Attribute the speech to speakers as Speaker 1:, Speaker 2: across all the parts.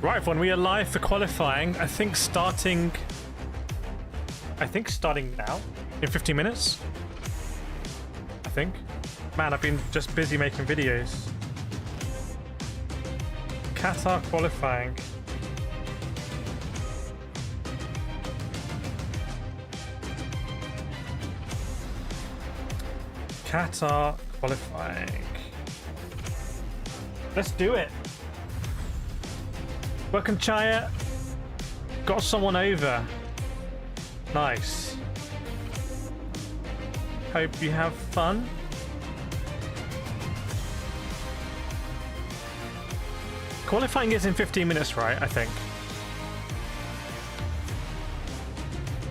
Speaker 1: Right, everyone, we are live for qualifying. I think starting now in 15 minutes. I think. Man, I've been just busy making videos. Qatar qualifying. Qatar qualifying. Let's do it. Welcome, Chaya. Got someone over. Nice. Hope you have fun. Qualifying is in 15 minutes, right? I think.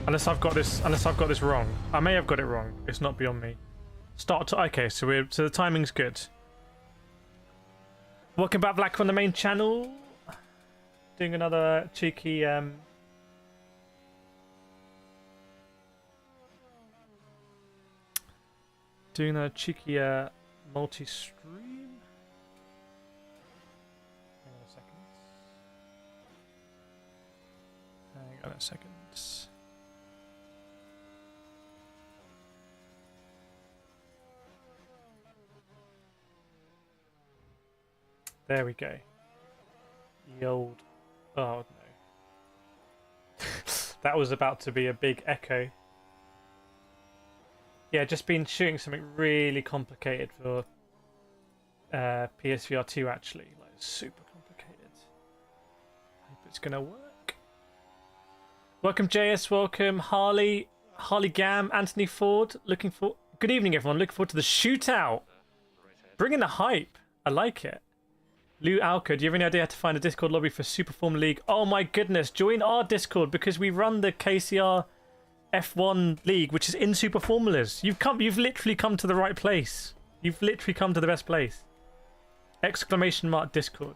Speaker 1: Unless I've got this wrong. I may have got it wrong. It's not beyond me. Okay, so the timing's good. Welcome back, Black, on the main channel. Doing another cheeky multi-stream. Hang on a second. There we go. The old... Oh, no. That was about to be a big echo. Yeah, just been shooting something really complicated for PSVR 2, actually. Like, super complicated. Hope it's going to work. Welcome, JS. Welcome, Harley Gam, Anthony Ford. Good evening, everyone. Looking forward to the shootout. Bringing the hype. I like it. Lou Alco, do you have any idea how to find a Discord lobby for Super Formula League? Oh my goodness, join our Discord because we run the KCR F1 League, which is in Super Formulas. You've literally come to the right place. You've literally come to the best place. Exclamation mark Discord.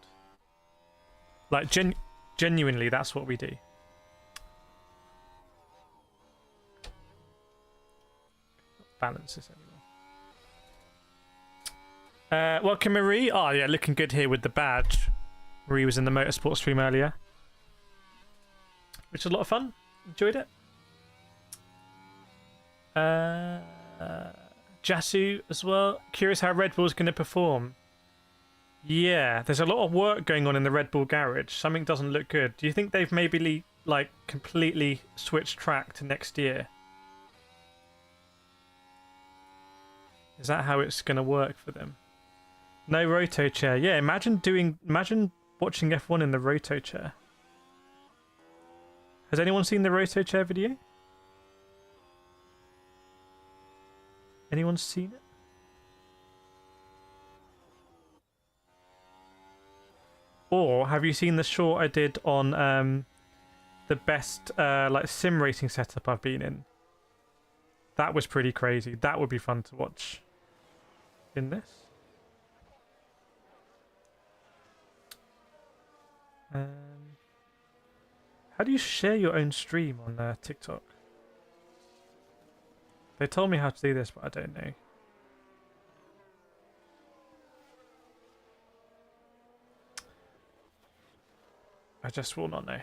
Speaker 1: Like, genuinely, that's what we do. Balance this anymore. Welcome, Marie. Oh, yeah, looking good here with the badge. Marie was in the Motorsport stream earlier, which was a lot of fun. Enjoyed it. Jasu as well. Curious how Red Bull's going to perform. Yeah, there's a lot of work going on in the Red Bull garage. Something doesn't look good. Do you think they've maybe like completely switched track to next year? Is that how it's going to work for them? No roto chair. Yeah, imagine watching F1 in the roto chair. Has anyone seen the roto chair video? Anyone seen it? Or have you seen the short I did on the best like sim racing setup I've been in? That was pretty crazy. That would be fun to watch in this. How do you share your own stream on TikTok? They told me how to do this, but I don't know. I just will not know.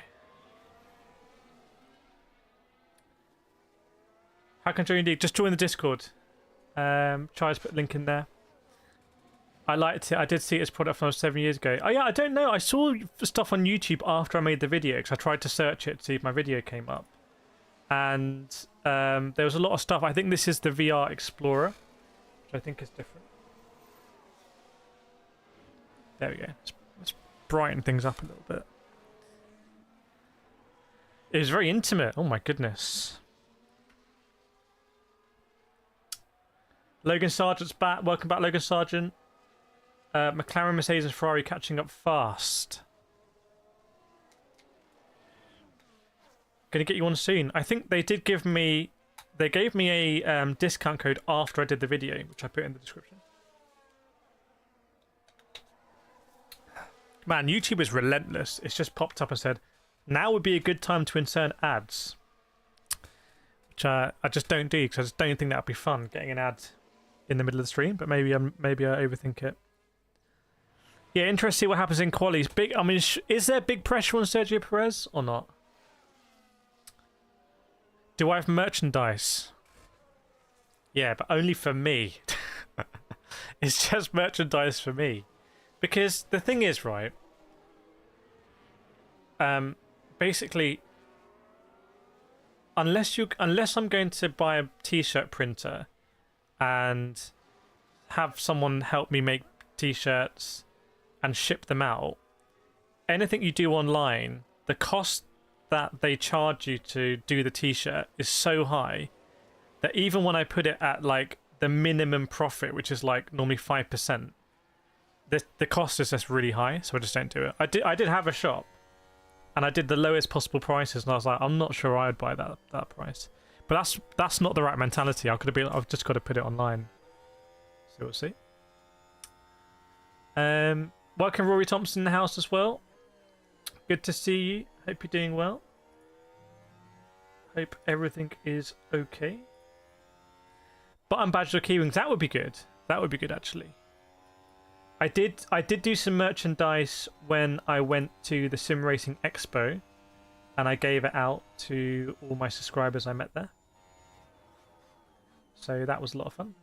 Speaker 1: How can I join indeed? Just join the Discord. Try to put a link in there. I liked it. I did see its product from 7 years ago. Oh yeah, I don't know. I saw stuff on YouTube after I made the video because I tried to search it to see if my video came up. And there was a lot of stuff. I think this is the VR Explorer, which I think is different. There we go. Let's brighten things up a little bit. It was very intimate. Oh my goodness. Logan Sargent's back. Welcome back, Logan Sargent. McLaren, Mercedes, and Ferrari catching up fast. Gonna get you on soon. I think they did give me... They gave me a discount code after I did the video, which I put in the description. Man, YouTube is relentless. It's just popped up and said, now would be a good time to insert ads. Which I just don't do, because I just don't think that would be fun, getting an ad in the middle of the stream. But maybe I overthink it. Yeah, interesting to see what happens in qualies. Big. I mean, is there big pressure on Sergio Perez or not? Do I have merchandise? Yeah, but only for me. It's just merchandise for me. Because the thing is, right? Basically, unless I'm going to buy a t-shirt printer and have someone help me make t-shirts and ship them out, anything you do online, the cost that they charge you to do the t-shirt is so high that even when I put it at like the minimum profit, which is like normally 5%, the cost is just really high, so I just don't do it. I did have a shop and I did the lowest possible prices, and I was like, I'm not sure I'd buy that price. But that's not the right mentality. I've just got to put it online. So we'll see. Welcome Rory Thompson in the house as well. Good to see you. Hope you're doing well. Hope everything is okay. Button badges or keyrings, that would be good. That would be good actually. I did do some merchandise when I went to the Sim Racing Expo, and I gave it out to all my subscribers I met there. So that was a lot of fun.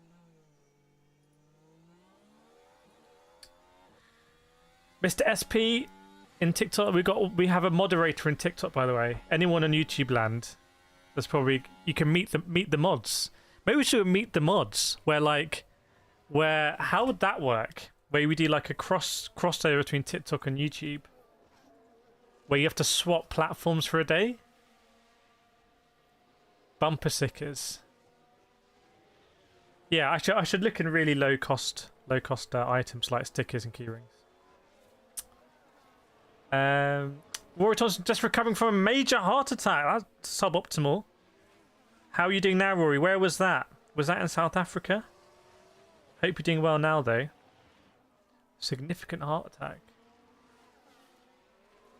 Speaker 1: Mr. SP in TikTok, we have a moderator in TikTok, by the way. Anyone on YouTube land, that's probably, you can meet the mods. Maybe we should meet the mods where how would that work? Where we do like a crossover between TikTok and YouTube, where you have to swap platforms for a day. Bumper stickers. Yeah, I should look in really low cost items like stickers and keyrings. Rory Thompson just recovering from a major heart attack. That's suboptimal. How are you doing now, Rory? Where was that? Was that in South Africa? Hope you're doing well now, though. Significant heart attack.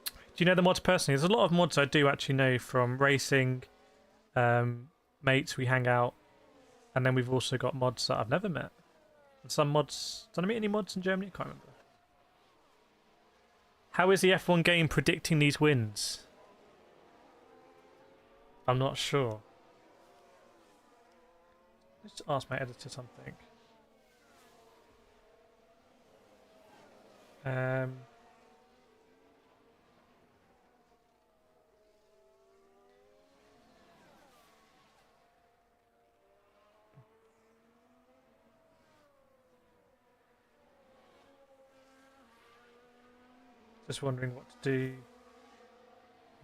Speaker 1: Do you know the mods personally? There's a lot of mods I do actually know from racing, mates we hang out, and then we've also got mods that I've never met. And some mods... Did I meet any mods in Germany? I can't remember. How is the F1 game predicting these wins? I'm not sure. Let's ask my editor something. Just wondering what to do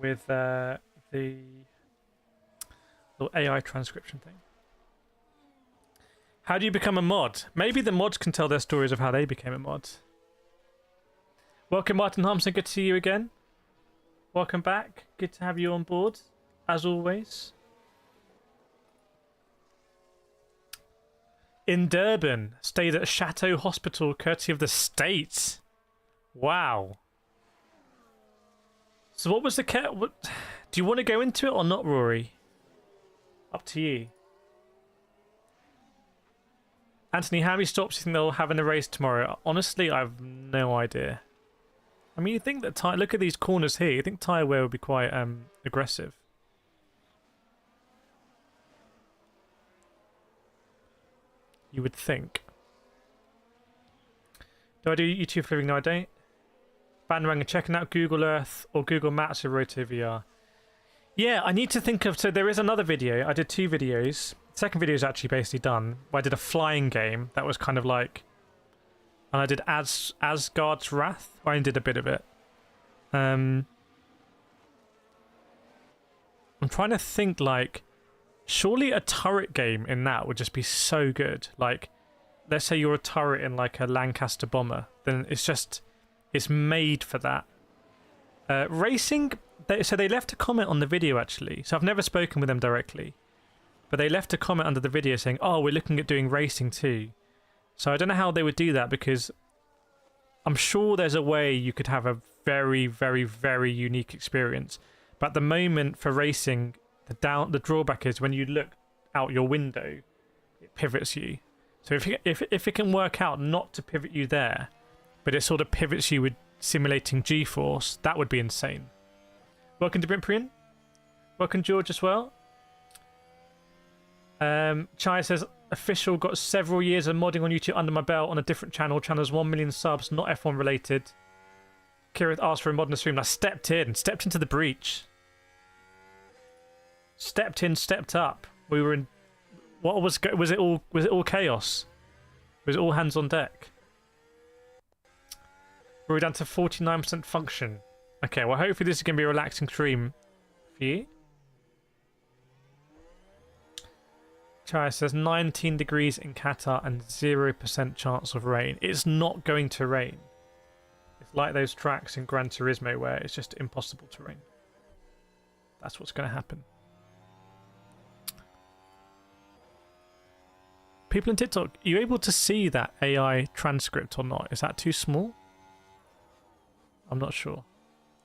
Speaker 1: with the little AI transcription thing. How do you become a mod? Maybe the mods can tell their stories of how they became a mod. Welcome, Martin Thompson. Good to see you again. Welcome back. Good to have you on board, as always. In Durban, stayed at Chateau Hospital, courtesy of the state. Wow. So what was the do you want to go into it or not, Rory? Up to you. Anthony, how many stops do you think they'll have in the race tomorrow? Honestly, I have no idea. I mean, you think that look at these corners here. You think tyre wear would be quite aggressive. You would think. Do I do YouTube for living? No, I don't. Bandwagon, checking out Google Earth or Google Maps with Roto VR. Yeah, I need to think of... So there is another video. I did 2 videos. The second video is actually basically done. Where I did a flying game that was kind of like... And I did Asgard's Wrath. I only did a bit of it. I'm trying to think, like... Surely a turret game in that would just be so good. Like, let's say you're a turret in like a Lancaster bomber. Then it's just... It's made for that. Racing... So they left a comment on the video, actually. So I've never spoken with them directly. But they left a comment under the video saying, oh, we're looking at doing racing too. So I don't know how they would do that, because I'm sure there's a way you could have a very, very, very unique experience. But at the moment for racing, the drawback is when you look out your window, it pivots you. So if it can work out not to pivot you there, but it sort of pivots you with simulating G-force. That would be insane. Welcome to Brimprian. Welcome George as well. Chai says, official, got several years of modding on YouTube under my belt on a different channel. Channel's 1 million subs, not F1 related. Kireth asked for a mod in the stream. I stepped into the breach. Stepped in, stepped up. We were in. What was it all? Was it all chaos? Was it all hands on deck? We're down to 49% function. Okay, well hopefully this is going to be a relaxing stream for you. Chai says 19 degrees in Qatar and 0% chance of rain. It's not going to rain. It's like those tracks in Gran Turismo where it's just impossible to rain. That's what's going to happen. People in TikTok, are you able to see that AI transcript or not? Is that too small? I'm not sure.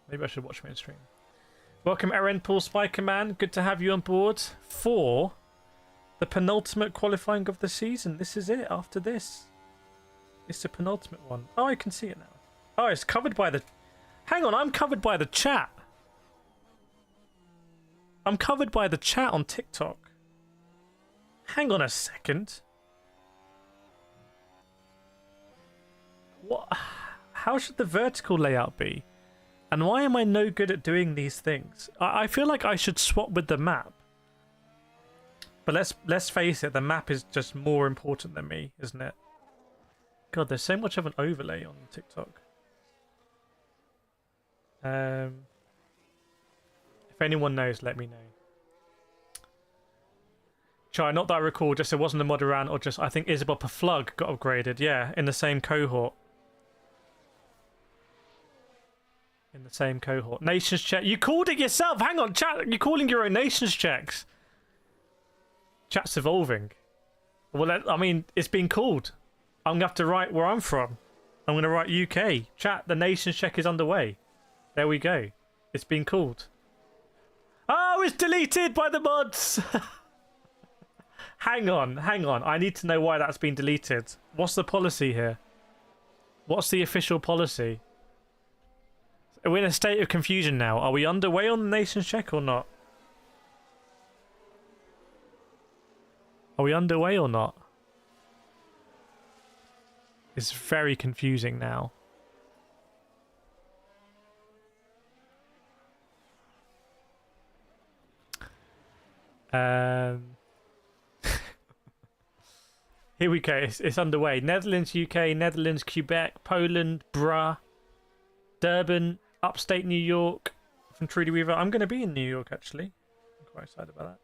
Speaker 1: Maybe I should watch my own stream. Welcome, Aaron Paul Spikerman. Good to have you on board for the penultimate qualifying of the season. This is it. After this, it's the penultimate one. Oh, I can see it now. Oh, it's covered by the... Hang on, I'm covered by the chat. I'm covered by the chat on TikTok. Hang on a second. What? How should the vertical layout be? And why am I no good at doing these things? I feel like I should swap with the map. But let's face it, the map is just more important than me, isn't it? God, there's so much of an overlay on TikTok. If anyone knows, let me know. Try, not that I recall, just it wasn't a mod around, or just I think Isabel Paflug got upgraded. Yeah, in the same cohort. In the same cohort. Nations check. You called it yourself. Hang on, chat. You're calling your own nations checks. Chat's evolving. Well, I mean, it's been called. I'm going to have to write where I'm from. I'm going to write UK. Chat, the nations check is underway. There we go. It's been called. Oh, it's deleted by the mods. Hang on. I need to know why that's been deleted. What's the policy here? What's the official policy? We're in a state of confusion now. Are we underway on the nations check or not? Are we underway or not? It's very confusing now. Here we go. It's underway. Netherlands, UK, Netherlands, Quebec, Poland, Durban, upstate New York, from Trudy Weaver. I'm going to be in New York, actually. I'm quite excited about that.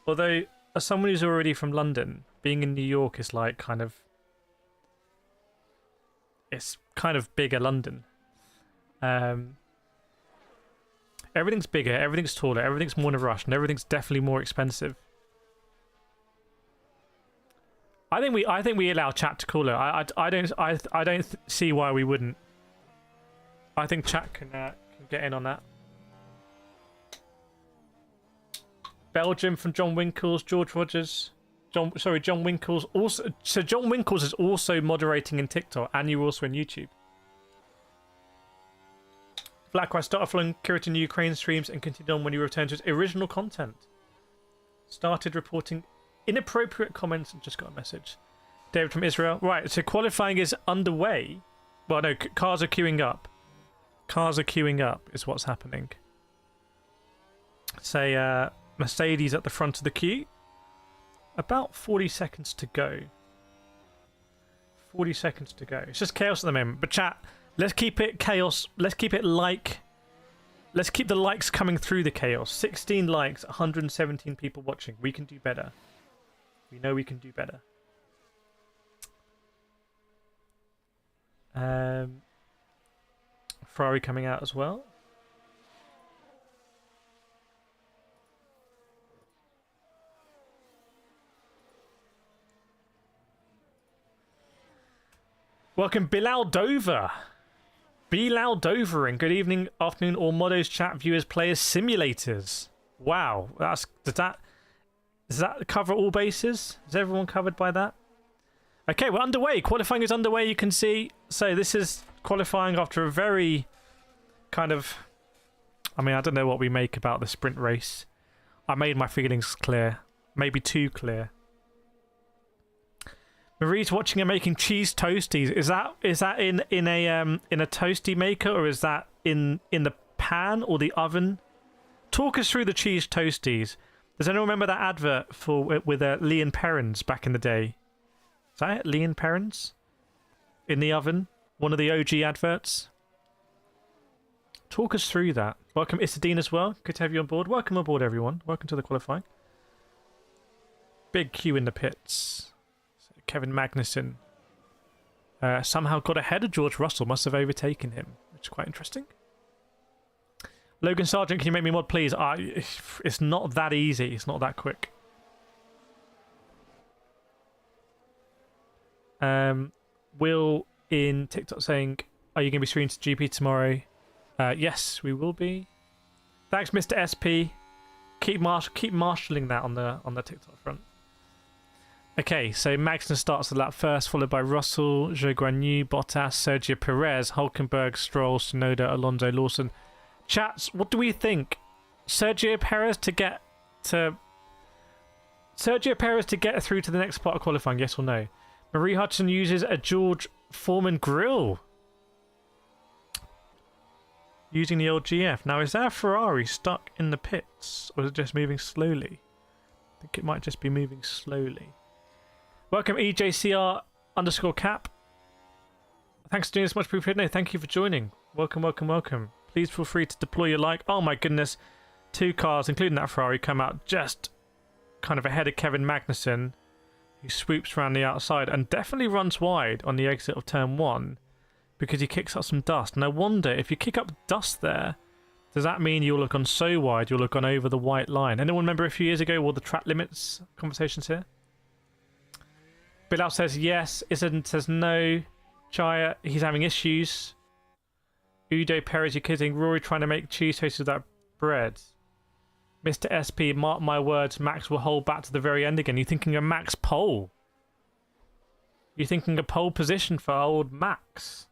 Speaker 1: Although, as someone who's already from London, being in New York is like kind of... It's kind of bigger London. Everything's bigger, everything's taller, everything's more in a rush, and everything's definitely more expensive. I think we allow chat to call it. I don't see why we wouldn't. I think chat can get in on that. Belgium from John Winkles, George Rogers, John Winkles also. So John Winkles is also moderating in TikTok, and you're also in YouTube. Blackwise started following Kireth in Ukraine streams and continued on when he returned to his original content. Started reporting inappropriate comments and just got a message. David from Israel. Right, so qualifying is underway. Well, no, cars are queuing up. Cars are queuing up is what's happening. Say, Mercedes at the front of the queue. About 40 seconds to go. 40 seconds to go. It's just chaos at the moment. But chat, let's keep it chaos. Let's keep it like... Let's keep the likes coming through the chaos. 16 likes, 117 people watching. We can do better. We know we can do better. Ferrari coming out as well. Welcome Bilal Dover. Bilal Dover, and good evening, afternoon, all Modos, chat, viewers, players, simulators. Wow, does that cover all bases? Is everyone covered by that? Okay, we're underway. Qualifying is underway, you can see. So this is qualifying after a very kind of... I mean, I don't know what we make about the sprint race. I made my feelings clear. Maybe too clear. Marie's watching and making cheese toasties. Is that in a toasty maker, or is that in the pan or the oven? Talk us through the cheese toasties. Does anyone remember that advert with Leon Perrins back in the day? Is that it? Leon Perrins? In the oven? One of the OG adverts? Talk us through that. Welcome Isadine as well. Good to have you on board. Welcome aboard, everyone. Welcome to the qualifying. Big queue in the pits. So Kevin Magnussen somehow got ahead of George Russell. Must have overtaken him, which is quite interesting. Logan Sargent, can you make me mod, please? It's not that easy. It's not that quick. Will in TikTok saying, are you going to be streaming to GP tomorrow? Yes, we will be. Thanks, Mr. SP. Keep marshalling that on the TikTok front. Okay, so Magnussen starts the lap first, followed by Russell, Zhou Guanyu, Bottas, Sergio Perez, Hulkenberg, Stroll, Tsunoda, Alonso, Lawson. Chats, what do we think? Sergio Perez to get through to the next part of qualifying, yes or no? Marie Hudson uses a George Foreman grill. Using the old GF. Now, is that Ferrari stuck in the pits, or is it just moving slowly? I think it might just be moving slowly. Welcome EJCR_cap. Thanks for doing this, much appreciated. No, thank you for joining. Welcome, welcome, welcome. Please feel free to deploy your like. Oh my goodness. 2 cars, including that Ferrari, come out just kind of ahead of Kevin Magnussen, who swoops around the outside and definitely runs wide on the exit of turn 1 because he kicks up some dust. And I wonder, if you kick up dust there, does that mean you'll have gone so wide you'll have gone over the white line? Anyone remember a few years ago all the track limits conversations here? Bilal says yes. Isan says no. Chaya, he's having issues. Udo Perez, you're kidding. Rory trying to make cheese toast with that bread. Mr. SP, mark my words, Max will hold back to the very end again. You thinking a Max pole? You thinking a pole position for old Max?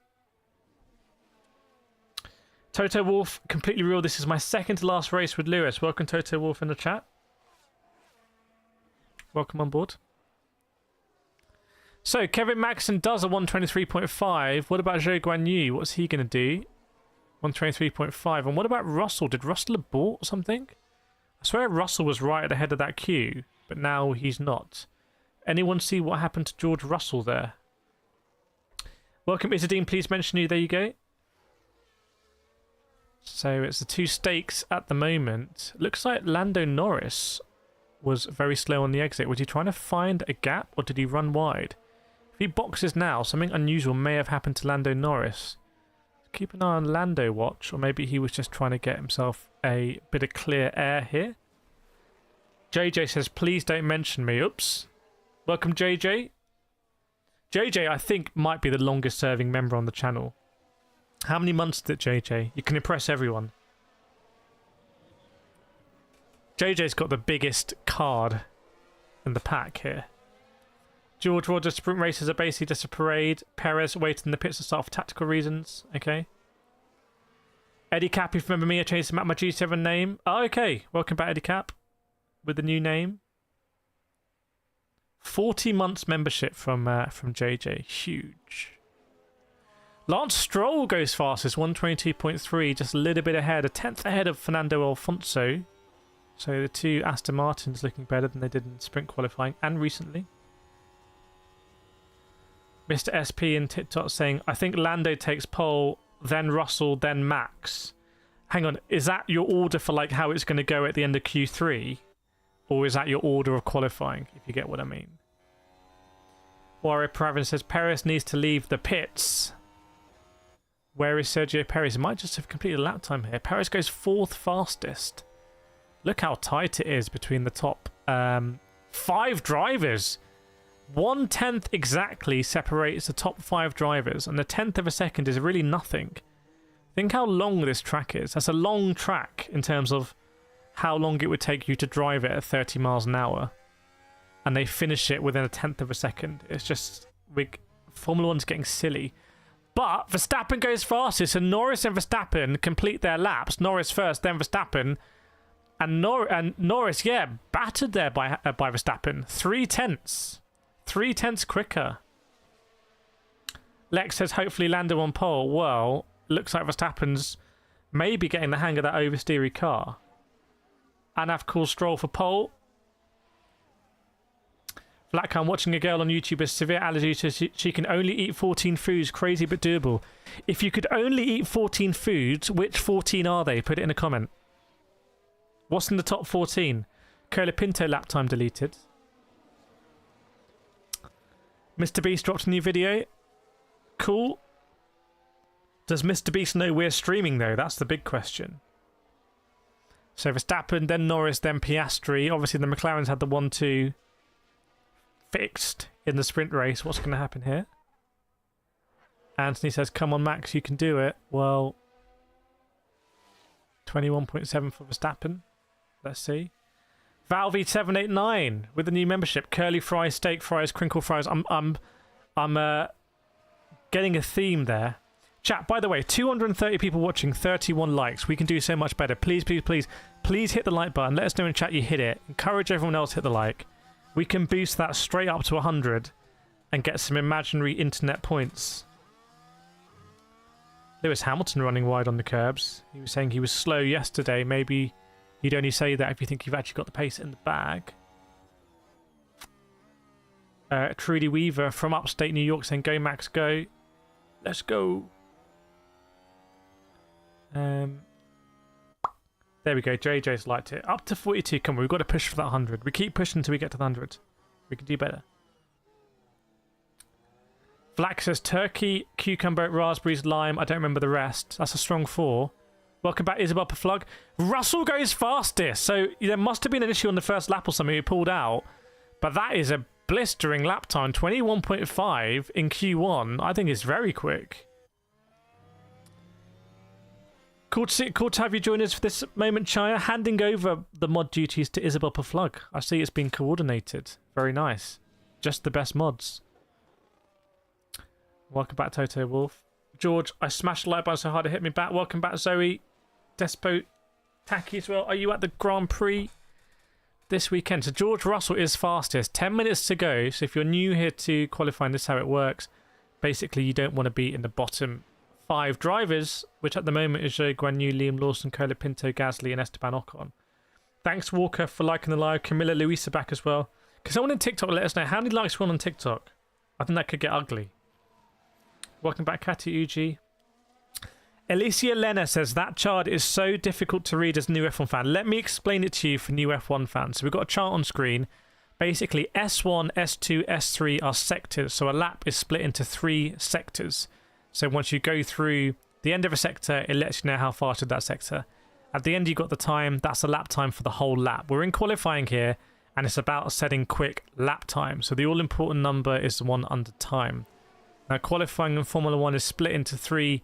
Speaker 1: Toto Wolf, completely real. This is my second to last race with Lewis. Welcome, Toto Wolf, in the chat. Welcome on board. So, Kevin Magnussen does a 123.5. What about Zhou Guanyu? What's he going to do? 123.5. And what about Russell? Did Russell abort something? I swear Russell was right at the head of that queue, but now he's not. Anyone see what happened to George Russell there? Welcome, Isadine. Please mention you. There you go. So it's the 2 stakes at the moment. Looks like Lando Norris was very slow on the exit. Was he trying to find a gap, or did he run wide? If he boxes now, something unusual may have happened to Lando Norris. Keep an eye on Lando watch, or maybe he was just trying to get himself a bit of clear air here. JJ says, please don't mention me. Oops. Welcome, JJ. JJ, I think, might be the longest serving member on the channel. How many months did it, JJ? You can impress everyone. JJ's got the biggest card in the pack here. George Rogers sprint races are basically just a parade. Perez waiting in the pits to start for tactical reasons. Okay. Eddie Cap, if you remember me, I changed my G7 name. Oh, okay. Welcome back, Eddie Cap. With the new name. 40 months membership from JJ. Huge. Lance Stroll goes fastest. 122.3. Just a little bit ahead. A 10th ahead of Fernando Alfonso. So the 2 Aston Martins looking better than they did in sprint qualifying and recently. Mr. SP in TikTok saying, I think Lando takes pole, then Russell, then Max. Hang on, is that your order for like how it's going to go at the end of Q3? Or is that your order of qualifying, if you get what I mean? Warrior Pravin says, Perez needs to leave the pits. Where is Sergio Perez? He might just have completed a lap time here. Perez goes 4th fastest. Look how tight it is between the top 5 drivers. 1/10 exactly separates the top 5 drivers, and a 10th of a second is really nothing. Think how long this track is. That's a long track in terms of how long it would take you to drive it at 30 miles an hour. And they finish it within a 10th of a second. It's just Formula 1's getting silly. But Verstappen goes fastest, and Norris and Verstappen complete their laps. Norris first, then Verstappen. And Norris, yeah, battered there by Verstappen. 3/10. 3/10 quicker. Lex says, hopefully Lando on pole. Well, looks like Verstappen's maybe getting the hang of that oversteery car. Anaf calls Stroll for pole. Flatcam watching a girl on YouTube with severe allergies, so she can only eat 14 foods. Crazy but doable. If you could only eat 14 foods, which 14 are they? Put it in a comment. What's in the top 14? Colapinto lap time deleted. Mr. Beast dropped a new video. Cool. Does Mr. Beast know we're streaming though? That's the big question. So Verstappen, then Norris, then Piastri. Obviously the McLarens had the 1-2 fixed in the sprint race. What's going to happen here? Anthony says, come on Max, you can do it. Well, 21.7 for Verstappen. Let's see. Valve789 with the new membership. Curly fries, steak fries, crinkle fries. I'm getting a theme there. Chat, by the way, 230 people watching, 31 likes. We can do so much better. Please, please, please, please hit the like button. Let us know in chat you hit it. Encourage everyone else to hit the like. We can boost that straight up to 100 and get some imaginary internet points. Lewis Hamilton running wide on the curbs. He was saying he was slow yesterday. Maybe you'd only say that if you think you've actually got the pace in the bag. Trudy Weaver from upstate New York saying, go Max, go. Let's go. There we go. JJ's liked it. Up to 42. Come on, we've got to push for that 100. We keep pushing until we get to the 100. We can do better. Flack says turkey, cucumber, raspberries, lime. I don't remember the rest. That's a strong 4. Welcome back, Isabel Paflug. Russell goes fastest. So there must have been an issue on the first lap or something. He pulled out. But that is a blistering lap time. 21.5 in Q1. I think it's very quick. Cool to have you join us for this moment, Chaya. Handing over the mod duties to Isabel Paflug. I see it's been coordinated. Very nice. Just the best mods. Welcome back, Toto Wolf. George, I smashed the like button so hard it hit me back. Welcome back, Zoe. Despo Tacky as well. Are you at the Grand Prix this weekend? So George Russell is fastest. 10 minutes to go. So if you're new here to qualifying, this is how it works. Basically, you don't want to be in the bottom 5 drivers, which at the moment is Joe Guan Yu, Liam Lawson, Colapinto, Gasly, and Esteban Ocon. Thanks, Walker, for liking the live. Camilla Luisa back as well. Can someone in TikTok let us know how many likes we want on TikTok? I think that could get ugly. Welcome back, Katy Uji. Alicia Lena says that chart is so difficult to read as a new F1 fan. Let me explain it to you for new F1 fans. So we've got a chart on screen. Basically, S1, S2, S3 are sectors. So a lap is split into 3 sectors. So once you go through the end of a sector, it lets you know how fast is that sector. At the end, you've got the time. That's the lap time for the whole lap. We're in qualifying here, and it's about setting quick lap time. So the all-important number is the one under time. Now, qualifying in Formula 1 is split into three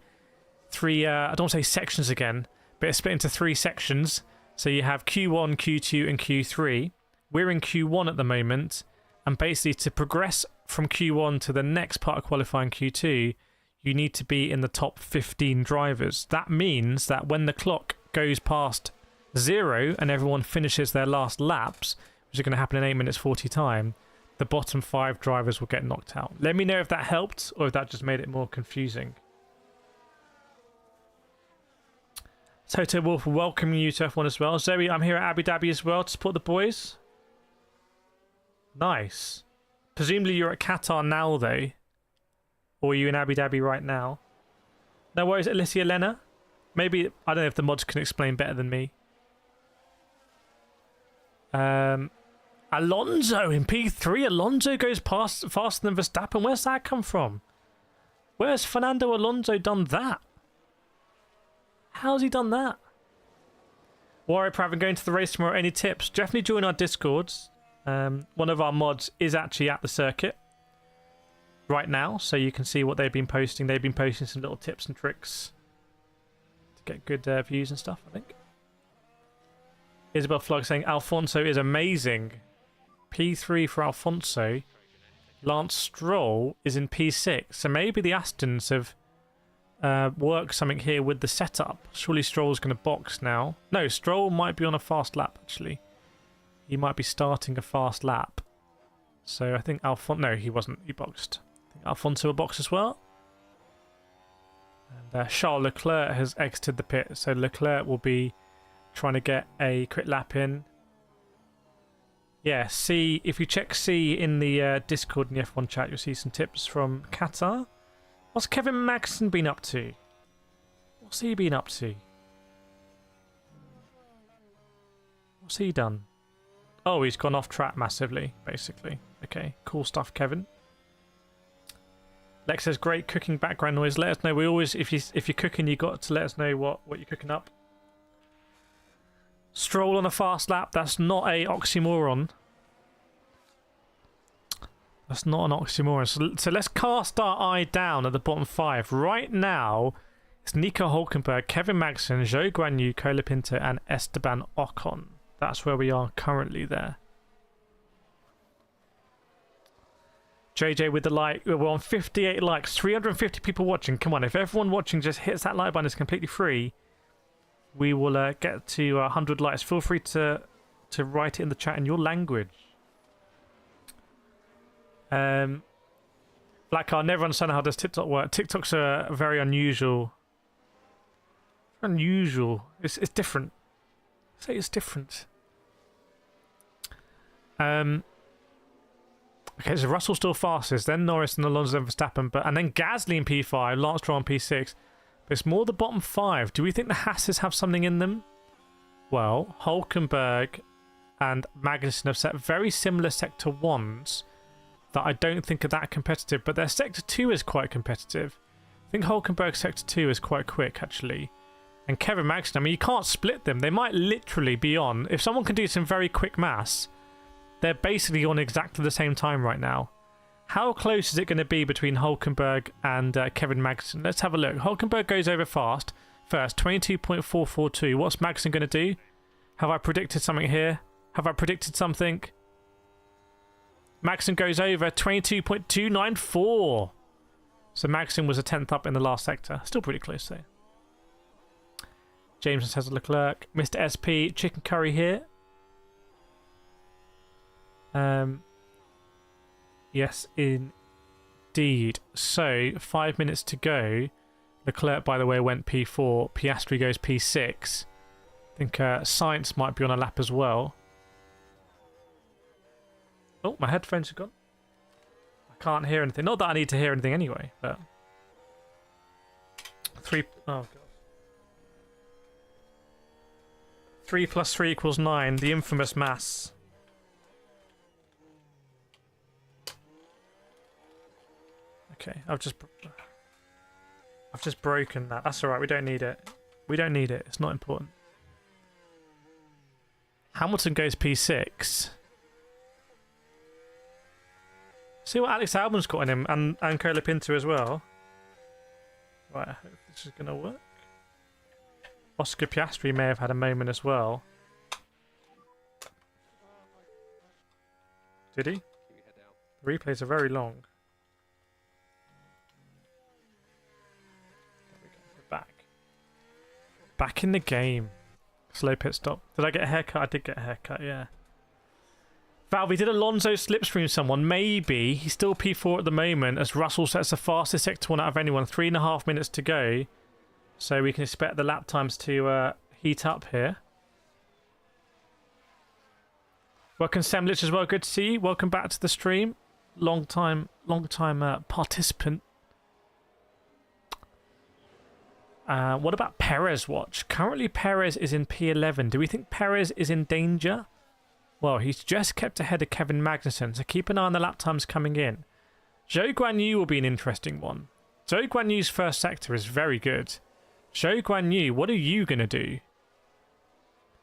Speaker 1: I don't want to say sections again, but it's split into 3 sections. So you have Q1, Q2, and Q3. We're in Q1 at the moment, and basically to progress from Q1 to the next part of qualifying Q2, you need to be in the top 15 drivers. That means that when the clock goes past 0 and everyone finishes their last laps, which is going to happen in 8 minutes 40 time, the bottom 5 drivers will get knocked out. Let me know if that helped or if that just made it more confusing. Toto Wolf, welcoming you to F1 as well. Zoe, I'm here at Abu Dhabi as well to support the boys. Nice. Presumably you're at Qatar now, though. Or are you in Abu Dhabi right now? No worries, Alicia Lena. Maybe, I don't know if the mods can explain better than me. Alonso in P3. Alonso goes faster than Verstappen. Where's that come from? Where's Fernando Alonso done that? How's he done that? Warrior Pravin going to the race tomorrow. Any tips? Definitely join our Discords. One of our mods is actually at the circuit right now, so you can see what they've been posting. They've been posting some little tips and tricks to get good views and stuff, I think. Isabel Flug saying Alfonso is amazing. P3 for Alfonso. Lance Stroll is in P6. So maybe the Astons have worked something here with the setup. Surely Stroll's going to box now. No, Stroll might be on a fast lap, actually. He might be starting a fast lap. So I think no, he wasn't. He boxed. I think Alfonso will box as well. And Charles Leclerc has exited the pit. So Leclerc will be trying to get a quick lap in. Yeah, C. If you check C in the Discord in the F1 chat, you'll see some tips from Qatar. What's Kevin Magnussen been up to? What's he been up to? What's he done? Oh, he's gone off track massively, basically. Okay, cool stuff, Kevin. Lex says, great cooking background noise. Let us know. We always, if you're cooking, you got to let us know what you're cooking up. Stroll on a fast lap. That's not a oxymoron. That's not an oxymoron. So let's cast our eye down at the bottom 5. Right now, it's Nico Hülkenberg, Kevin Magnussen, Zhou Guanyu, Colapinto, and Esteban Ocon. That's where we are currently there. JJ with the like. We're on 58 likes, 350 people watching. Come on, if everyone watching just hits that like button, it's completely free. We will get to 100 likes. Feel free to write it in the chat in your language. Black, I never understand how does TikTok work. TikToks are very unusual. It's different. Say it's different. Okay, so Russell still fastest, then Norris and Alonso and Verstappen, and then Gasly in P5, Lance Stroll in P6. But it's more the bottom 5. Do we think the Hasses have something in them? Well, Hülkenberg and Magnussen have set very similar Sector 1s that I don't think are that competitive, but their Sector 2 is quite competitive. I think Hülkenberg's Sector 2 is quite quick, actually. And Kevin Magnussen, I mean, you can't split them. They might literally be on. If someone can do some very quick maths, they're basically on exactly the same time right now. How close is it going to be between Hülkenberg and Kevin Magnussen? Let's have a look. Hülkenberg goes over fast first, 22.442. What's Magnussen going to do? Have I predicted something here? Have I predicted something? Magnussen goes over 22.294. So Magnussen was a 10th up in the last sector. Still pretty close though. Jameson says Leclerc. Mr. SP, chicken curry here. Yes, indeed. So, 5 minutes to go. Leclerc, by the way, went P4. Piastri goes P6. I think Sainz might be on a lap as well. Oh, my headphones are gone. I can't hear anything. Not that I need to hear anything anyway, but... Oh, God. 3 plus 3 equals 9. The infamous maths. Okay, I've just broken that. That's alright, we don't need it. We don't need it, it's not important. Hamilton goes P6. See what Alex Albon's got in him, and Colapinto as well. Right, I hope this is going to work. Oscar Piastri may have had a moment as well. Did he? The replays are very long. Back in the game. Slow pit stop. Did I get a haircut? I did get a haircut, yeah. Valvey, did Alonso slipstream someone? Maybe. He's still P4 at the moment as Russell sets the fastest Sector 1 out of anyone. 3.5 minutes to go. So we can expect the lap times to heat up here. Welcome Semlich as well. Good to see you. Welcome back to the stream. Long time participant. What about Perez watch? Currently Perez is in P11. Do we think Perez is in danger? Well, he's just kept ahead of Kevin Magnussen, so keep an eye on the lap times coming in. Zhou Guanyu will be an interesting one. Zhou Guanyu's first sector is very good. Zhou Guanyu, what are you going to do?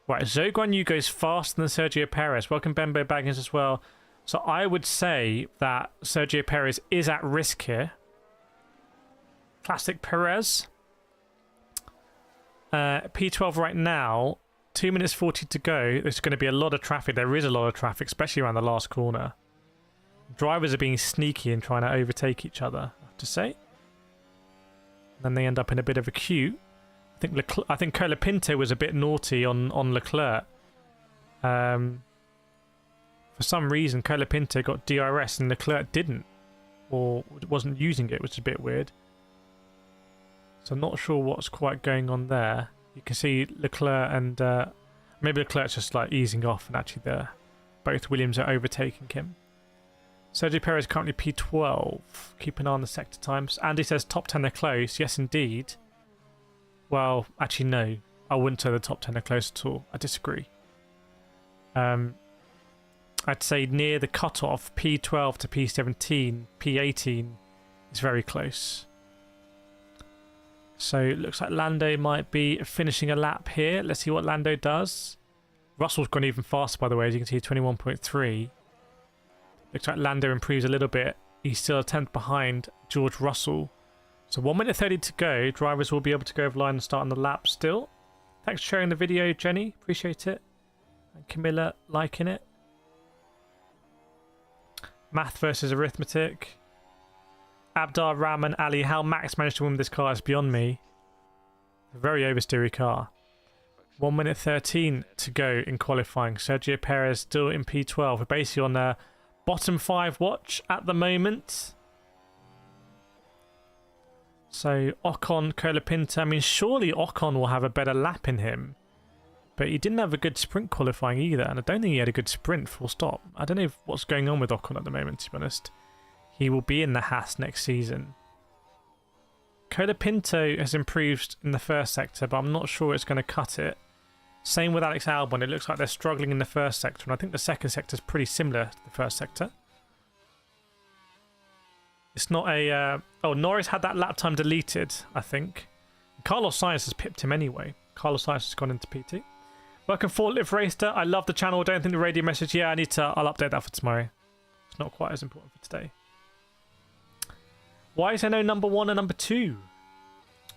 Speaker 1: Right, Zhou Guanyu goes faster than Sergio Perez. Welcome Bembo Baggins as well. So I would say that Sergio Perez is at risk here. Classic Perez. P12 right now, 2 minutes 40 to go. There's going to be a lot of traffic. There is a lot of traffic, especially around the last corner. Drivers are being sneaky and trying to overtake each other, I have to say. Then they end up in a bit of a queue. I think Colapinto was a bit naughty on Leclerc. For some reason, Colapinto got DRS and Leclerc didn't, or wasn't using it, which is a bit weird. So I'm not sure what's quite going on there. You can see Leclerc and maybe Leclerc's just like easing off, and actually both Williams are overtaking him. Sergio Perez currently P12. Keep an eye on the sector times. Andy says top 10 are close. Yes, indeed. Well, actually, no. I wouldn't say the top 10 are close at all. I disagree. I'd say near the cutoff, P12 to P17, P18 is very close. So it looks like Lando might be finishing a lap here. Let's see what Lando does. Russell's gone even faster, by the way, as you can see, 21.3. Looks like Lando improves a little bit. He's still a 10th behind George Russell. So 1 minute 30 to go. Drivers will be able to go over line and start on the lap still. Thanks for sharing the video, Jenny. Appreciate it. And Camilla liking it. Math versus arithmetic. Abdar, Ram and Ali. How Max managed to win this car is beyond me. A very oversteery car. 1 minute 13 to go in qualifying. Sergio Perez still in P12. We're basically on the bottom 5 watch at the moment. So Ocon, Colapinto. I mean, surely Ocon will have a better lap in him. But he didn't have a good sprint qualifying either. And I don't think he had a good sprint, full stop. I don't know what's going on with Ocon at the moment, to be honest. He will be in the Haas next season. Colapinto has improved in the first sector, but I'm not sure it's going to cut it. Same with Alex Albon. It looks like they're struggling in the first sector, and I think the second sector is pretty similar to the first sector. It's not a... oh, Norris had that lap time deleted, I think. Carlos Sainz has pipped him anyway. Carlos Sainz has gone into PT. Welcome, Fort Live Racer. I love the channel. Don't think the radio message... Yeah, I'll update that for tomorrow. It's not quite as important for today. Why is there no number 1 and number 2?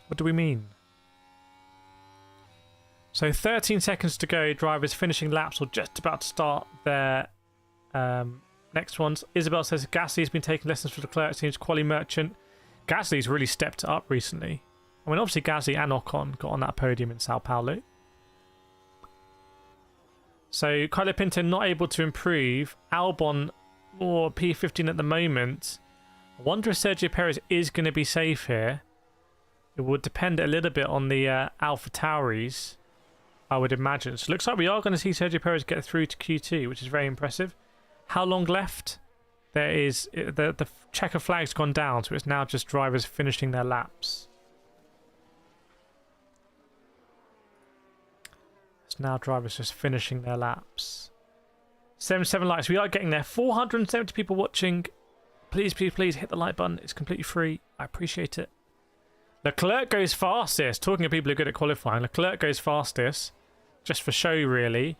Speaker 1: What do we mean? So 13 seconds to go. Drivers finishing laps or just about to start their next ones. Isabel says Gasly's been taking lessons from Leclerc. It seems Quali Merchant. Gasly's really stepped up recently. I mean, obviously Gasly and Ocon got on that podium in Sao Paulo. So Colapinto not able to improve. Albon or P15 at the moment. I wonder if Sergio Perez is going to be safe here. It would depend a little bit on the AlphaTauris, I would imagine. So it looks like we are going to see Sergio Perez get through to Q2, which is very impressive. How long left? There is... The checker flag's gone down, so it's now just drivers finishing their laps. It's now drivers just finishing their laps. 77 likes. We are getting there. 470 people watching. Please, please, please hit the like button. It's completely free. I appreciate it. Leclerc goes fastest. Talking of people who are good at qualifying, Leclerc goes fastest. Just for show, really.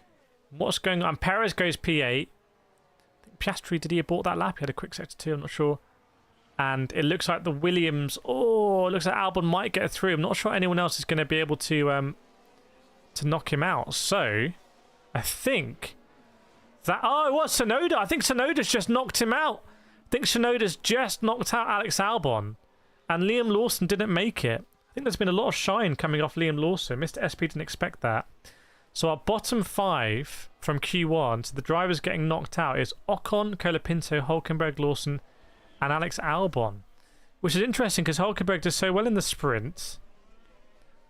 Speaker 1: What's going on? Perez goes P8. I think Piastri, did he abort that lap? He had a quick sector 2, I'm not sure. And it looks like the Williams... Oh, it looks like Albon might get through. I'm not sure anyone else is going to be able to knock him out. So, I think... that... Oh, it was Tsunoda. I think Tsunoda's just knocked him out. I think Tsunoda's just knocked out Alex Albon. And Liam Lawson didn't make it. I think there's been a lot of shine coming off Liam Lawson. Mr. SP didn't expect that. So our bottom 5 from Q1, so the drivers getting knocked out, is Ocon, Colapinto, Hülkenberg, Lawson, and Alex Albon. Which is interesting because Hülkenberg did so well in the sprint.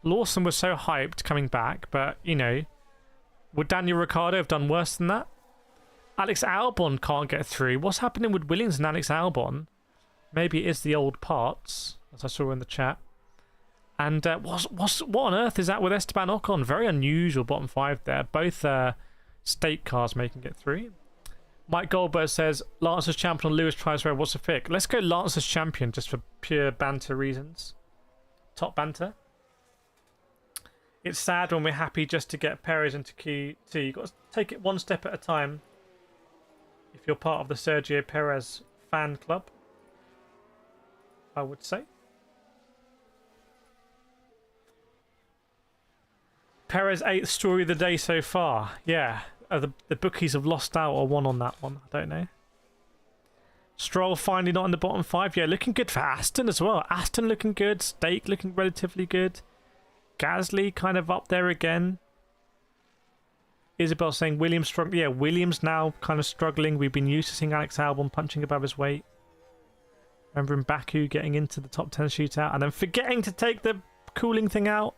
Speaker 1: Lawson was so hyped coming back, but, you know, would Daniel Ricciardo have done worse than that? Alex Albon can't get through. What's happening with Williams and Alex Albon? Maybe it is the old parts, as I saw in the chat. And what on earth is that with Esteban Ocon? Very unusual bottom 5 there. Both state cars making it through. Mike Goldberg says, Lance's champion on Lewis tries what's the pick? Let's go Lance's champion just for pure banter reasons. Top banter. It's sad when we're happy just to get Perez into Q2. You've got to take it one step at a time if you're part of the Sergio Perez fan club, I would say. Perez 8th story of the day so far. Yeah, the bookies have lost out or won on that one. I don't know. Stroll finally not in the bottom 5. Yeah, looking good for Aston as well. Aston looking good. Stake looking relatively good. Gasly kind of up there again. Isabel saying Williams struggling. Yeah, Williams now kind of struggling. We've been used to seeing Alex Albon punching above his weight. Remember in Baku getting into the top 10 shootout and then forgetting to take the cooling thing out.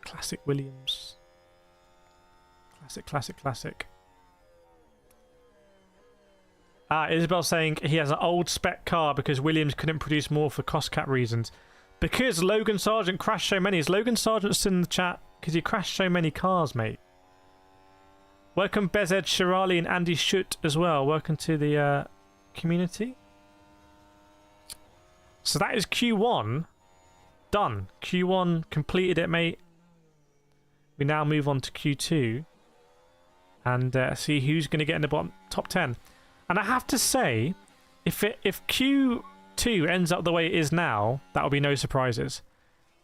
Speaker 1: Classic Williams. Classic, classic, classic. Isabel saying he has an old spec car because Williams couldn't produce more for cost cap reasons. Because Logan Sargent crashed so many. Is Logan Sargent still in the chat? Because he crashed so many cars, mate. Welcome Bezed Shirali and Andy Schutt as well. Welcome to the community. So that is Q1 done. Q1 completed it, mate. We now move on to Q2 and see who's going to get in the bottom top 10. And I have to say, if Q2 ends up the way it is now, that will be no surprises.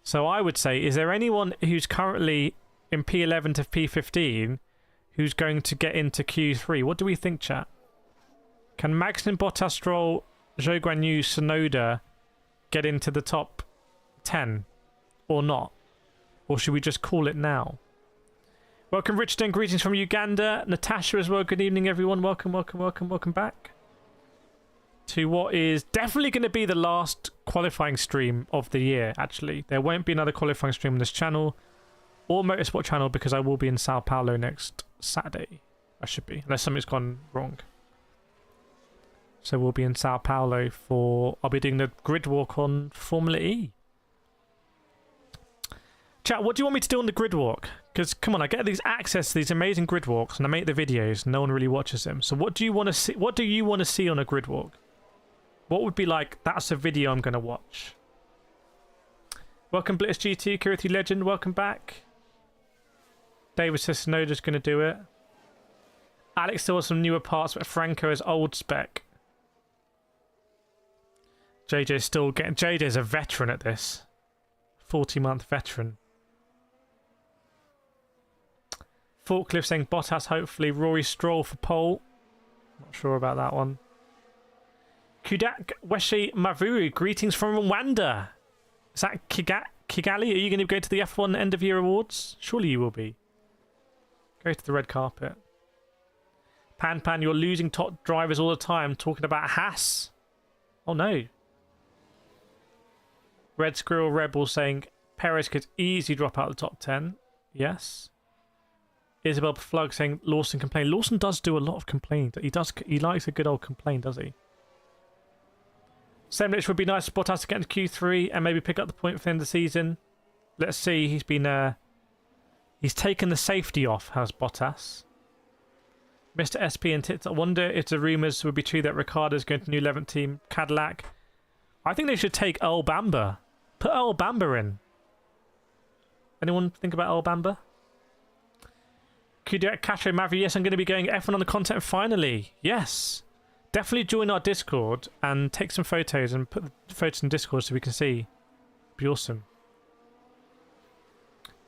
Speaker 1: So I would say, is there anyone who's currently in P11 to P15 who's going to get into Q3? What do we think, chat? Can Magnussen, Bottas, Stroll, Zhou Guanyu, Tsunoda get into the top 10 or not? Or should we just call it now? Welcome, Richard, and greetings from Uganda. Natasha as well. Good evening, everyone. Welcome, welcome, welcome, welcome back to what is definitely going to be the last qualifying stream of the year, actually. There won't be another qualifying stream on this channel or Motorsport channel because I will be in Sao Paulo next Saturday. I should be, unless something's gone wrong. So we'll be in Sao Paulo for... I'll be doing the grid walk on Formula E. Chat, what do you want me to do on the grid walk? Because, come on, I get these access to these amazing grid walks and I make the videos. No one really watches them. So what do you want to see? What do you want to see on a grid walk? What would be like, that's a video I'm going to watch? Welcome, Blitz GT, Kireth Legend. Welcome back. David says Tsunoda's going to do it. Alex still has some newer parts, but Franco is old spec. JJ's still getting... JJ's a veteran at this. 40-month veteran. Forklift saying Bottas, hopefully. Rory Stroll for pole. Not sure about that one. Kudak Weshi Mavuru, greetings from Rwanda. Is that Kigali? Are you going to go to the F1 end of year awards? Surely you will be. Go to the red carpet. Pan, you're losing top drivers all the time. Talking about Haas. Oh no. Red Squirrel Rebel saying Perez could easily drop out of the top 10. Yes. Isabel Flug saying Lawson complained. Lawson does do a lot of complaining. He likes a good old complaint, does he? Semlich would be nice for Bottas to get into Q3 and maybe pick up the point for the end of the season. Let's see. He's been he's taken the safety off, has Bottas. Mr. SP and Tits, I wonder if the rumours would be true that Ricciardo's going to new 11th team Cadillac. I think they should take Earl Bamber. Put Earl Bamber in. Anyone think about Earl Bamber? Kudiak Castro Mavri, yes, I'm going to be going F1 on the content finally. Yes. Definitely join our Discord and take some photos and put the photos in Discord so we can see. Be awesome.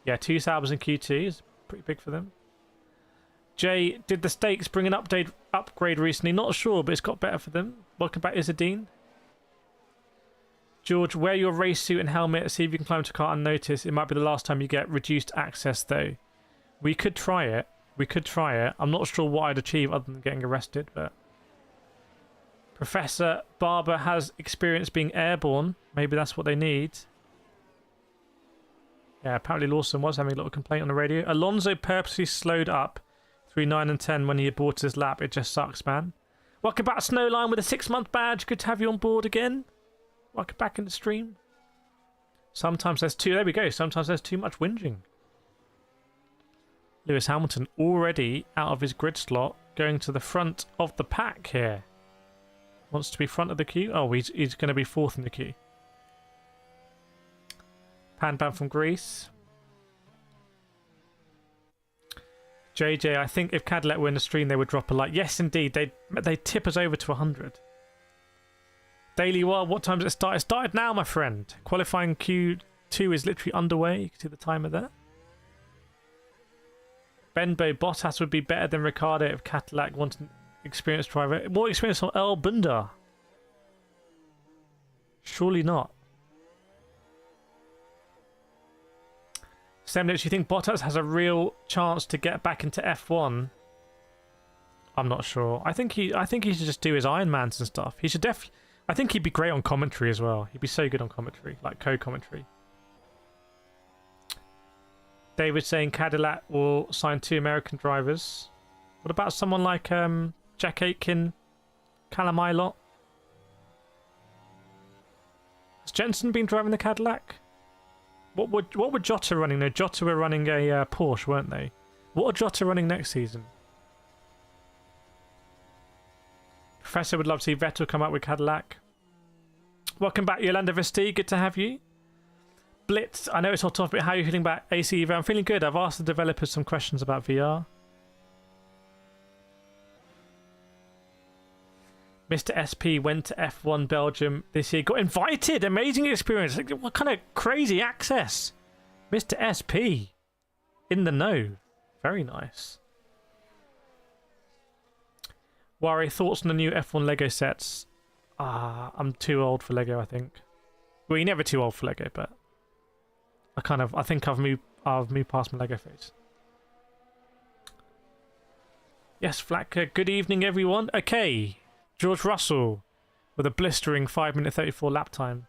Speaker 1: Yeah, 2 Saubers in Q2 is pretty big for them. Jay, did the stakes bring an upgrade recently? Not sure, but it's got better for them. Welcome back, Isadine. George, wear your race suit and helmet. See if you can climb to a car unnoticed. It might be the last time you get reduced access, though. We could try it. We could try it. I'm not sure what I'd achieve other than getting arrested, but... Professor Barber has experience being airborne. Maybe that's what they need. Yeah, apparently Lawson was having a little complaint on the radio. Alonso purposely slowed up through 9 and 10 when he aborted his lap. It just sucks, man. Welcome back, Snowline, with a 6-month badge. Good to have you on board again. Welcome back in the stream. Sometimes there's too... There we go. Sometimes there's too much whinging. Lewis Hamilton already out of his grid slot, going to the front of the pack here. Wants to be front of the queue. Oh, he's going to be 4th in the queue. Pan from Greece. JJ, I think if Cadillac were in the stream, they would drop a like. Yes, indeed. They tip us over to 100. Daily Wild, what time does it start? It started now, my friend. Qualifying Q2 is literally underway. You can see the timer there. Benbow, Bottas would be better than Ricciardo if Cadillac wanted experienced driver. More experience on Earl Bunda? Surely not. Semnich, you think Bottas has a real chance to get back into F1? I'm not sure. I think he should just do his Ironmans and stuff. He should I think he'd be great on commentary as well. He'd be so good on commentary, like co-commentary. David saying Cadillac will sign 2 American drivers. What about someone like Jack Aitken, Callum Ilott? Has Jensen been driving the Cadillac? What were Jota running? No, Jota were running a Porsche, weren't they? What are Jota running next season? Professor would love to see Vettel come up with Cadillac. Welcome back, Yolanda Vesti. Good to have you. Blitz, I know it's hot topic, but how are you feeling about AC EV? I'm feeling good. I've asked the developers some questions about VR. Mr. SP went to F1 Belgium this year. Got invited. Amazing experience. Like, what kind of crazy access? Mr. SP. In the know. Very nice. Worry, thoughts on the new F1 Lego sets? I'm too old for Lego, I think. Well, you're never too old for Lego, but I think I've moved past my Lego phase. Yes, Flacker. Good evening, everyone. Okay. George Russell with a blistering 5-minute 34 lap time.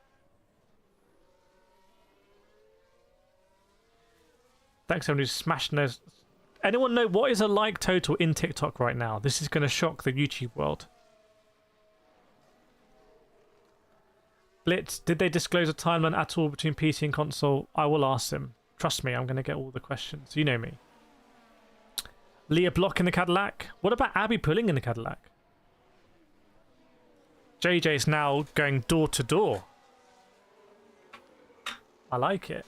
Speaker 1: Thanks everyone who's smashing those. Anyone know what is a like total in TikTok right now? This is going to shock the YouTube world. Blitz, did they disclose a timeline at all between PC and console? I will ask them. Trust me, I'm going to get all the questions. You know me. Leah Block in the Cadillac. What about Abby Pulling in the Cadillac? JJ's now going door to door. I like it.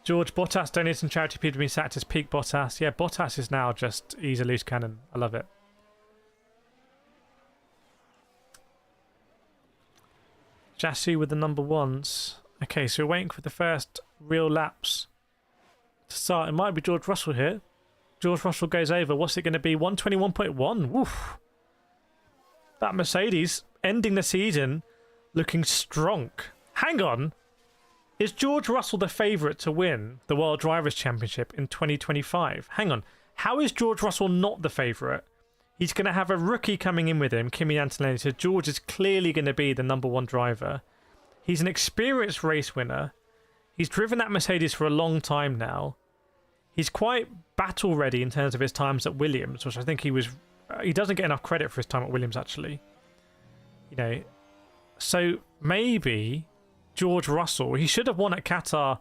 Speaker 1: George Bottas donated some charity. People have been sacked as peak Bottas. Yeah, Bottas is now just, he's a loose cannon. I love it. Jassu with the number 1s. Okay, so we're waiting for the first real laps to start. It might be George Russell here. George Russell goes over. What's it going to be? 121.1. Woof. That Mercedes ending the season looking strong. Hang on. Is George Russell the favourite to win the World Drivers' Championship in 2025? Hang on. How is George Russell not the favourite? He's going to have a rookie coming in with him, Kimi Antonelli. So George is clearly going to be the number 1 driver. He's an experienced race winner. He's driven that Mercedes for a long time now. He's quite battle ready in terms of his times at Williams, which I think he was... he doesn't get enough credit for his time at Williams, actually. You know, so maybe George Russell, he should have won at Qatar,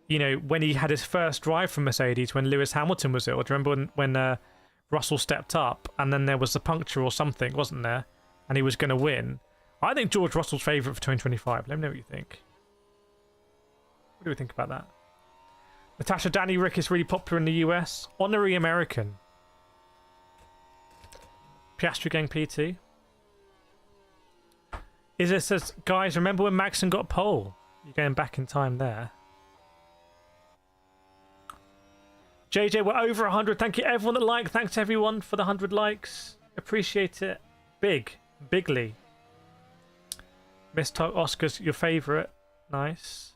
Speaker 1: you know, when he had his first drive from Mercedes when Lewis Hamilton was ill. Do you remember when Russell stepped up and then there was a puncture or something, wasn't there? And he was going to win. I think George Russell's favourite for 2025. Let me know what you think. What do we think about that? Natasha Danny Rick is really popular in the US. Honorary American. Piastri gang PT. Is it says, guys, remember when Maxon got pole? You're going back in time there. JJ, we're over 100. Thank you everyone that liked. Thanks everyone for the 100 likes. Appreciate it. Bigly. Miss Oscar's your favourite. Nice.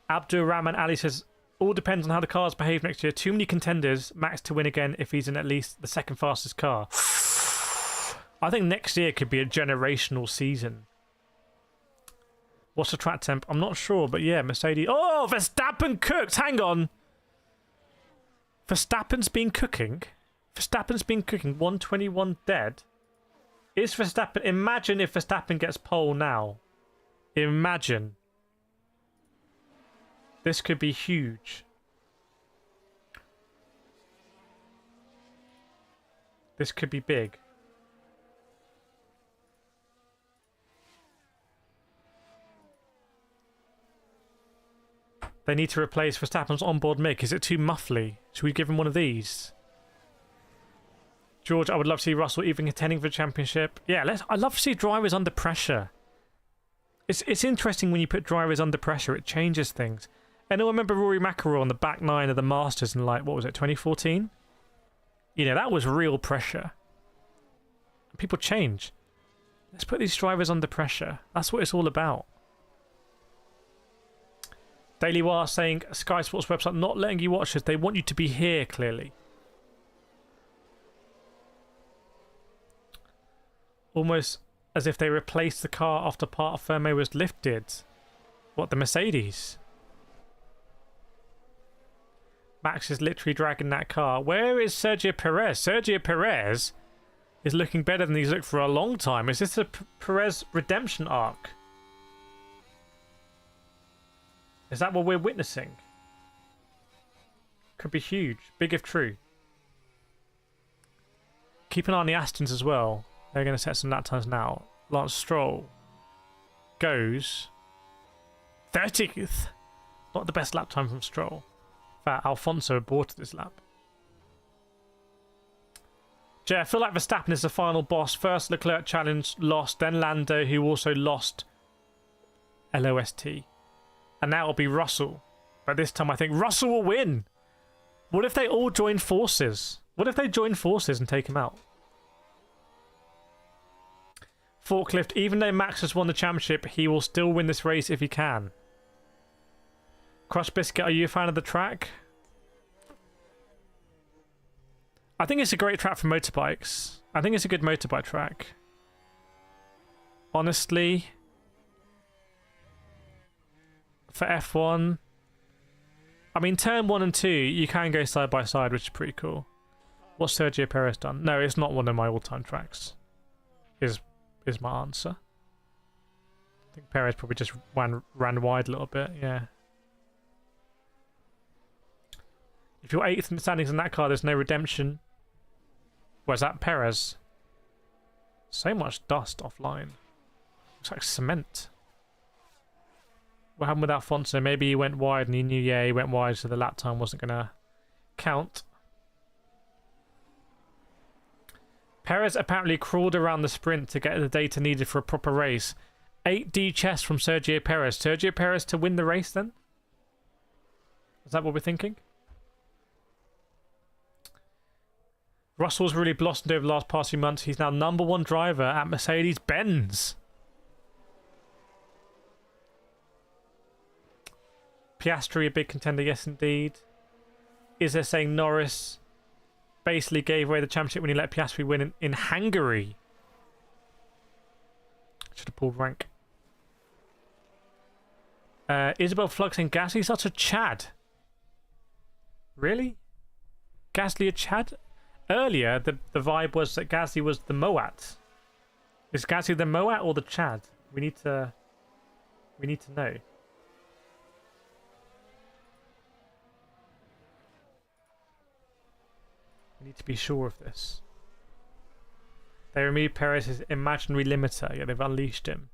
Speaker 1: Abdur Rahman Ali says, all depends on how the cars behave next year. Too many contenders. Max to win again if he's in at least the second fastest car. I think next year could be a generational season. What's the track temp? I'm not sure, but yeah, Mercedes. Oh, Verstappen cooked. Hang on. Verstappen's been cooking. 121 dead. Is Verstappen... Imagine if Verstappen gets pole now. Imagine. This could be huge. This could be big. They need to replace Verstappen's onboard mic. Is it too muffly? Should we give him one of these? George, I would love to see Russell even contending for the championship. Yeah, I'd love to see drivers under pressure. It's interesting when you put drivers under pressure. It changes things. And I remember Rory McIlroy on the back 9 of the Masters in, like, what was it, 2014? You know, that was real pressure. People change. Let's put these drivers under pressure. That's what it's all about. Daily Wire saying Sky Sports website not letting you watch this. They want you to be here, clearly. Almost as if they replaced the car after part of Ferme was lifted. What, the Mercedes? Max is literally dragging that car. Where is Sergio Perez? Sergio Perez is looking better than he's looked for a long time. Is this a Perez redemption arc? Is that what we're witnessing? Could be huge. Big if true. Keep an eye on the Astons as well. They're going to set some lap times now. Lance Stroll goes 30th. Not the best lap time from Stroll. In fact, Alfonso aborted this lap. Jay, I feel like Verstappen is the final boss. First Leclerc challenge lost, then Lando, who also lost LOST. And now it'll be Russell. But this time I think Russell will win. What if they all join forces? What if they join forces and take him out? Forklift, even though Max has won the championship, he will still win this race if he can. Crush Biscuit, are you a fan of the track? I think it's a great track for motorbikes. I think it's a good motorbike track. Honestly, for F1, I mean, turn 1 and 2, you can go side by side, which is pretty cool. What's Sergio Perez done? No, it's not one of my all-time tracks. Is my answer. I think Perez probably just ran wide a little bit, yeah. If you're 8th in the standings in that car, there's no redemption. Where's that Perez? So much dust offline. Looks like cement. What happened with Alfonso? Maybe he went wide and he knew, yeah, he went wide, so the lap time wasn't going to count. Perez apparently crawled around the sprint to get the data needed for a proper race. 8D chess from Sergio Perez. Sergio Perez to win the race then? Is that what we're thinking? Russell's really blossomed over the last past few months. He's now #1 driver at Mercedes-Benz. Piastri, a big contender, yes indeed. Is there saying Norris basically gave away the championship when he let Piastri win in Hungary? Should have pulled rank. Isabel Flug saying Gasly's such a Chad. Really? Gasly a Chad? Earlier, the vibe was that Gasly was the Moat. Is Gasly the Moat or the Chad? We need to know. We need to be sure of this. They removed Perez's imaginary limiter. Yeah, they've unleashed him.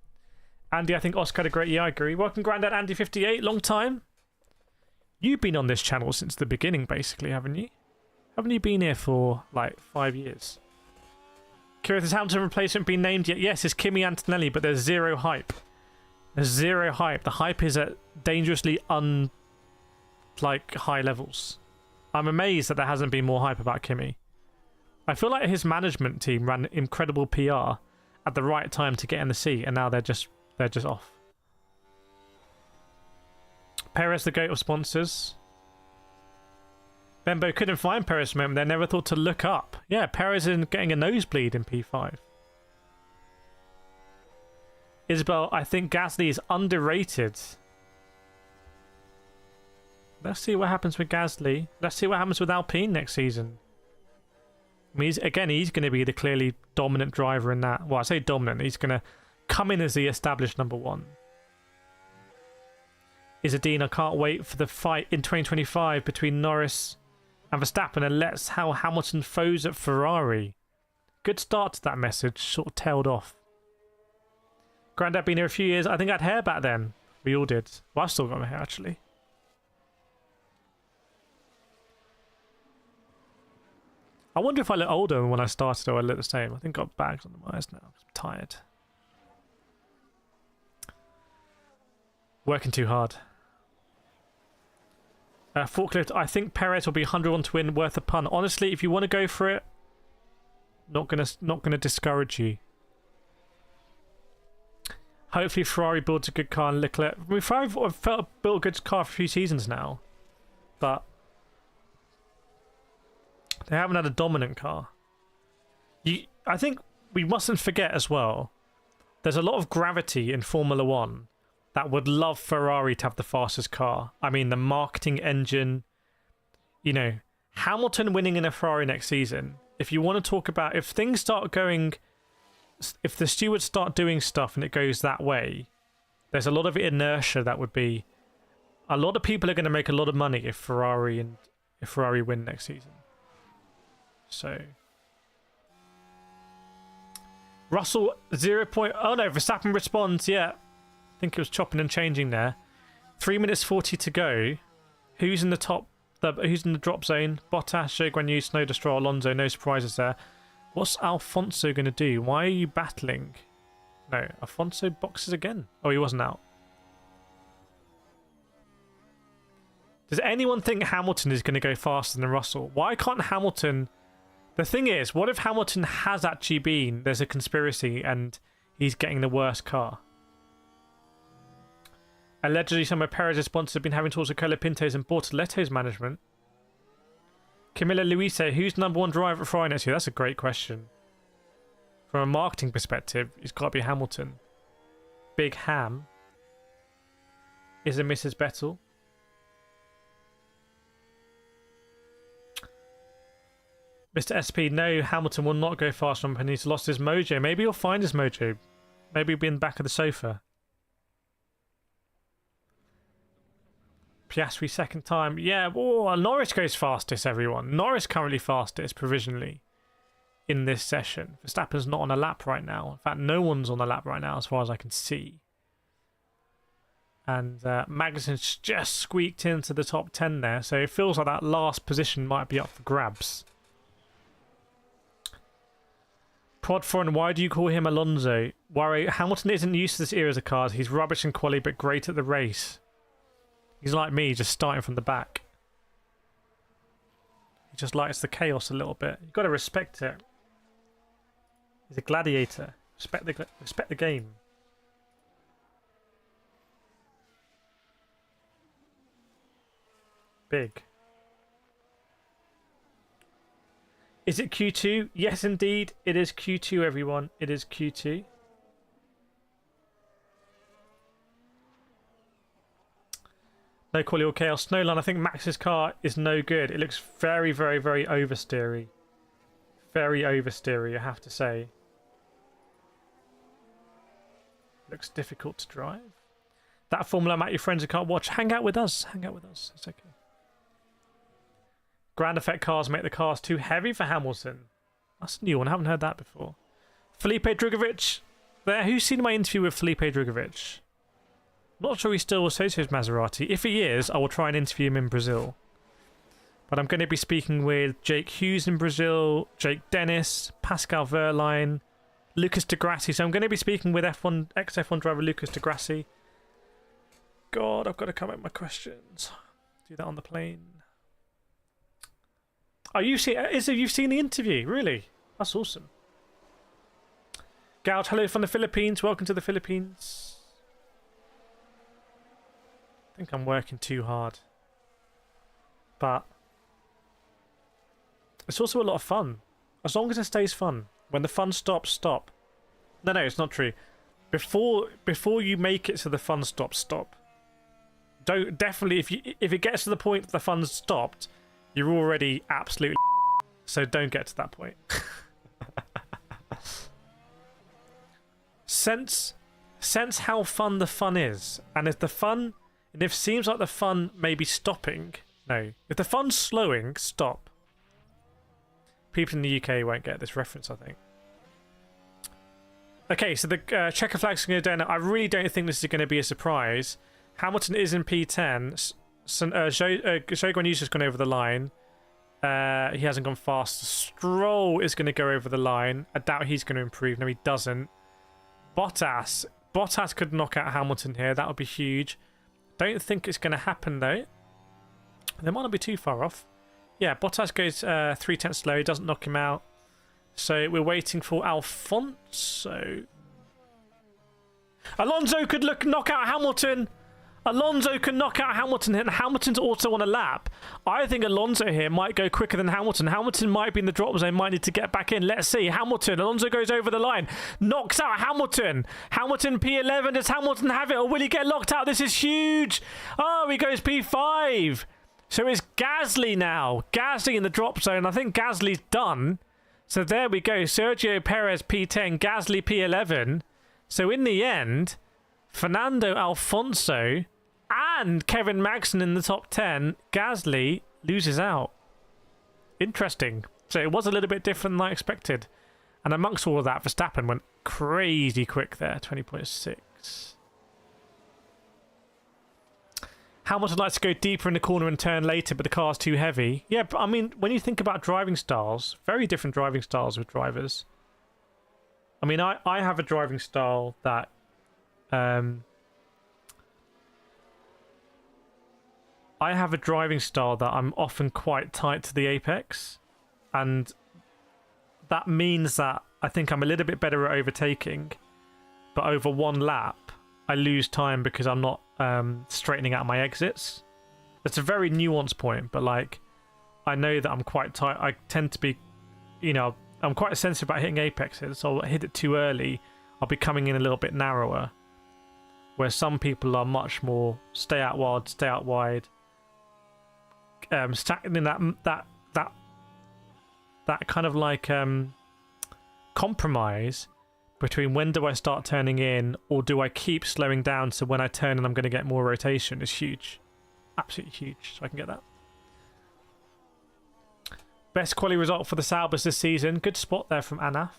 Speaker 1: Andy, I think Oscar had a great year. I agree. Welcome, Grandad Andy58. Long time. You've been on this channel since the beginning, basically, haven't you? Haven't you been here for, like, 5 years? Kireth, has Hamilton replacement been named yet? Yes, it's Kimi Antonelli, but there's zero hype. There's zero hype. The hype is at dangerously high levels. I'm amazed that there hasn't been more hype about Kimi. I feel like his management team ran incredible PR at the right time to get in the seat, and now they're just off. Perez, the GOAT of sponsors. Bembo couldn't find Perez for a moment. They never thought to look up. Yeah, Perez is getting a nosebleed in P5. Isabel, I think Gasly is underrated. Let's see what happens with Gasly. Let's see what happens with Alpine next season. I mean, he's going to be the clearly dominant driver in that. Well, I say dominant. He's going to come in as the established #1. Isadine, I can't wait for the fight in 2025 between Norris and Verstappen, and let's how Hamilton foes at Ferrari. Good start to that message, sort of tailed off. Grandad been here a few years. I think I had hair back then. We all did. Well, I've still got my hair, actually. I wonder if I look older than when I started or I look the same. I think I've got bags under my eyes now. I'm tired. Working too hard. Forklift, I think Perez will be 101 to win, worth a punt. Honestly, if you want to go for it, not gonna discourage you. Hopefully Ferrari builds a good car and Leclerc. I mean, Ferrari have built a good car for a few seasons now, but they haven't had a dominant car. I think we mustn't forget as well, there's a lot of gravity in Formula 1 that would love Ferrari to have the fastest car. I mean, the marketing engine, you know, Hamilton winning in a Ferrari next season. If you want to talk about, if things start going, if the stewards start doing stuff and it goes that way, there's a lot of inertia that would be, a lot of people are going to make a lot of money if Ferrari win next season. So Russell 0. Oh no, Verstappen responds. Yeah, I think it was chopping and changing there. 3 minutes 40 to go. Who's in the top? Who's in the drop zone? Bottas, Zhou Guanyu, Tsunoda, Stroll, Alonso. No surprises there. What's Alfonso going to do? Why are you battling? No, Alfonso boxes again. Oh, he wasn't out. Does anyone think Hamilton is going to go faster than Russell? Why can't Hamilton... The thing is, what if Hamilton has actually been... There's a conspiracy and he's getting the worst car? Allegedly, some of Perez's sponsors have been having talks with Colapinto's and Bortoletto's management. Camilla Luise, who's number one driver at Ferrari next year? That's a great question. From a marketing perspective, it's got to be Hamilton. Big Ham. Is it Mrs. Vettel? Mr. SP, no, Hamilton will not go fast on when he's lost his mojo. Maybe he'll find his mojo. Maybe he'll be in the back of the sofa. Piastri second time. Yeah, oh, Norris goes fastest, everyone. Norris currently fastest, provisionally, in this session. Verstappen's not on a lap right now. In fact, no one's on a lap right now, as far as I can see. And Magnussen's just squeaked into the top 10 there, so it feels like that last position might be up for grabs. Prod Foreign, why do you call him Alonso? Worry, Hamilton isn't used to this era of cars. He's rubbish in quali, but great at the race. He's like me, just starting from the back. He just likes the chaos a little bit. You've got to respect it. He's a gladiator. Respect the game. Big. Is it Q2? Yes, indeed. It is Q2, everyone. It is Q2. No quality or chaos. Snowline, I think Max's car is no good. It looks very, very, very oversteery. Very oversteery, I have to say. Looks difficult to drive. That Formula Matt, your friends who can't watch, hang out with us. Hang out with us. It's okay. Grand effect cars make the cars too heavy for Hamilton. That's a new one. I haven't heard that before. Felipe Drugovich. There. Who's seen my interview with Felipe Drugovich? Not sure he's still associated with Maserati. If he is, I will try and interview him in Brazil. But I'm going to be speaking with Jake Hughes in Brazil, Jake Dennis, Pascal Verline, Lucas de Grassi. So I'm going to be speaking with ex-F1 driver Lucas de Grassi. God, I've got to come up with my questions. Do that on the plane. Oh, you've seen the interview? Really? That's awesome. Gout, hello from the Philippines. Welcome to the Philippines. I think I'm working too hard. But it's also a lot of fun. As long as it stays fun. When the fun stops, stop. No, it's not true. Before you make it to the fun stop. Don't definitely if it gets to the point that the fun's stopped, you're already absolutely so don't get to that point. Sense how fun the fun is, and if it seems like the fun may be stopping, no. If the fun's slowing, stop. People in the UK won't get this reference, I think. Okay, so the checker flag's going to go down. I really don't think this is going to be a surprise. Hamilton is in P10. Zhou Guanyu's just gone over the line. He hasn't gone fast. Stroll is going to go over the line. I doubt he's going to improve. No, he doesn't. Bottas could knock out Hamilton here. That would be huge. Don't think it's going to happen, though. They might not be too far off. Yeah, Bottas goes 3/10 slow. He doesn't knock him out. So we're waiting for Alfonso. Alonso could knock out Hamilton. Alonso can knock out Hamilton, and Hamilton's also on a lap. I think Alonso here might go quicker than Hamilton. Hamilton might be in the drop zone, might need to get back in. Let's see. Hamilton. Alonso goes over the line. Knocks out Hamilton. Hamilton P11. Does Hamilton have it, or will he get locked out? This is huge. Oh, he goes P5. So it's Gasly now. Gasly in the drop zone. I think Gasly's done. So there we go. Sergio Perez P10. Gasly P11. So in the end, Fernando Alonso and Kevin Magnussen in the top 10, Gasly loses out. Interesting. So it was a little bit different than I expected. And amongst all of that, Verstappen went crazy quick there, 20.6. Hamilton likes to go deeper in the corner and turn later, but the car's too heavy. Yeah, but I mean, when you think about driving styles, very different driving styles with drivers. I mean, I have a driving style that I'm often quite tight to the apex, and that means that I think I'm a little bit better at overtaking, but over one lap I lose time because I'm not straightening out my exits. It's a very nuanced point, but like, I know that I'm quite tight. I tend to be, you know, I'm quite sensitive about hitting apexes, so I'll hit it too early, I'll be coming in a little bit narrower, where some people are much more stay out wide, stacking in that kind of like compromise between when do I start turning in or do I keep slowing down so when I turn and I'm going to get more rotation is huge. Absolutely huge, so I can get that. Best quality result for the Saubers this season. Good spot there from Anaf.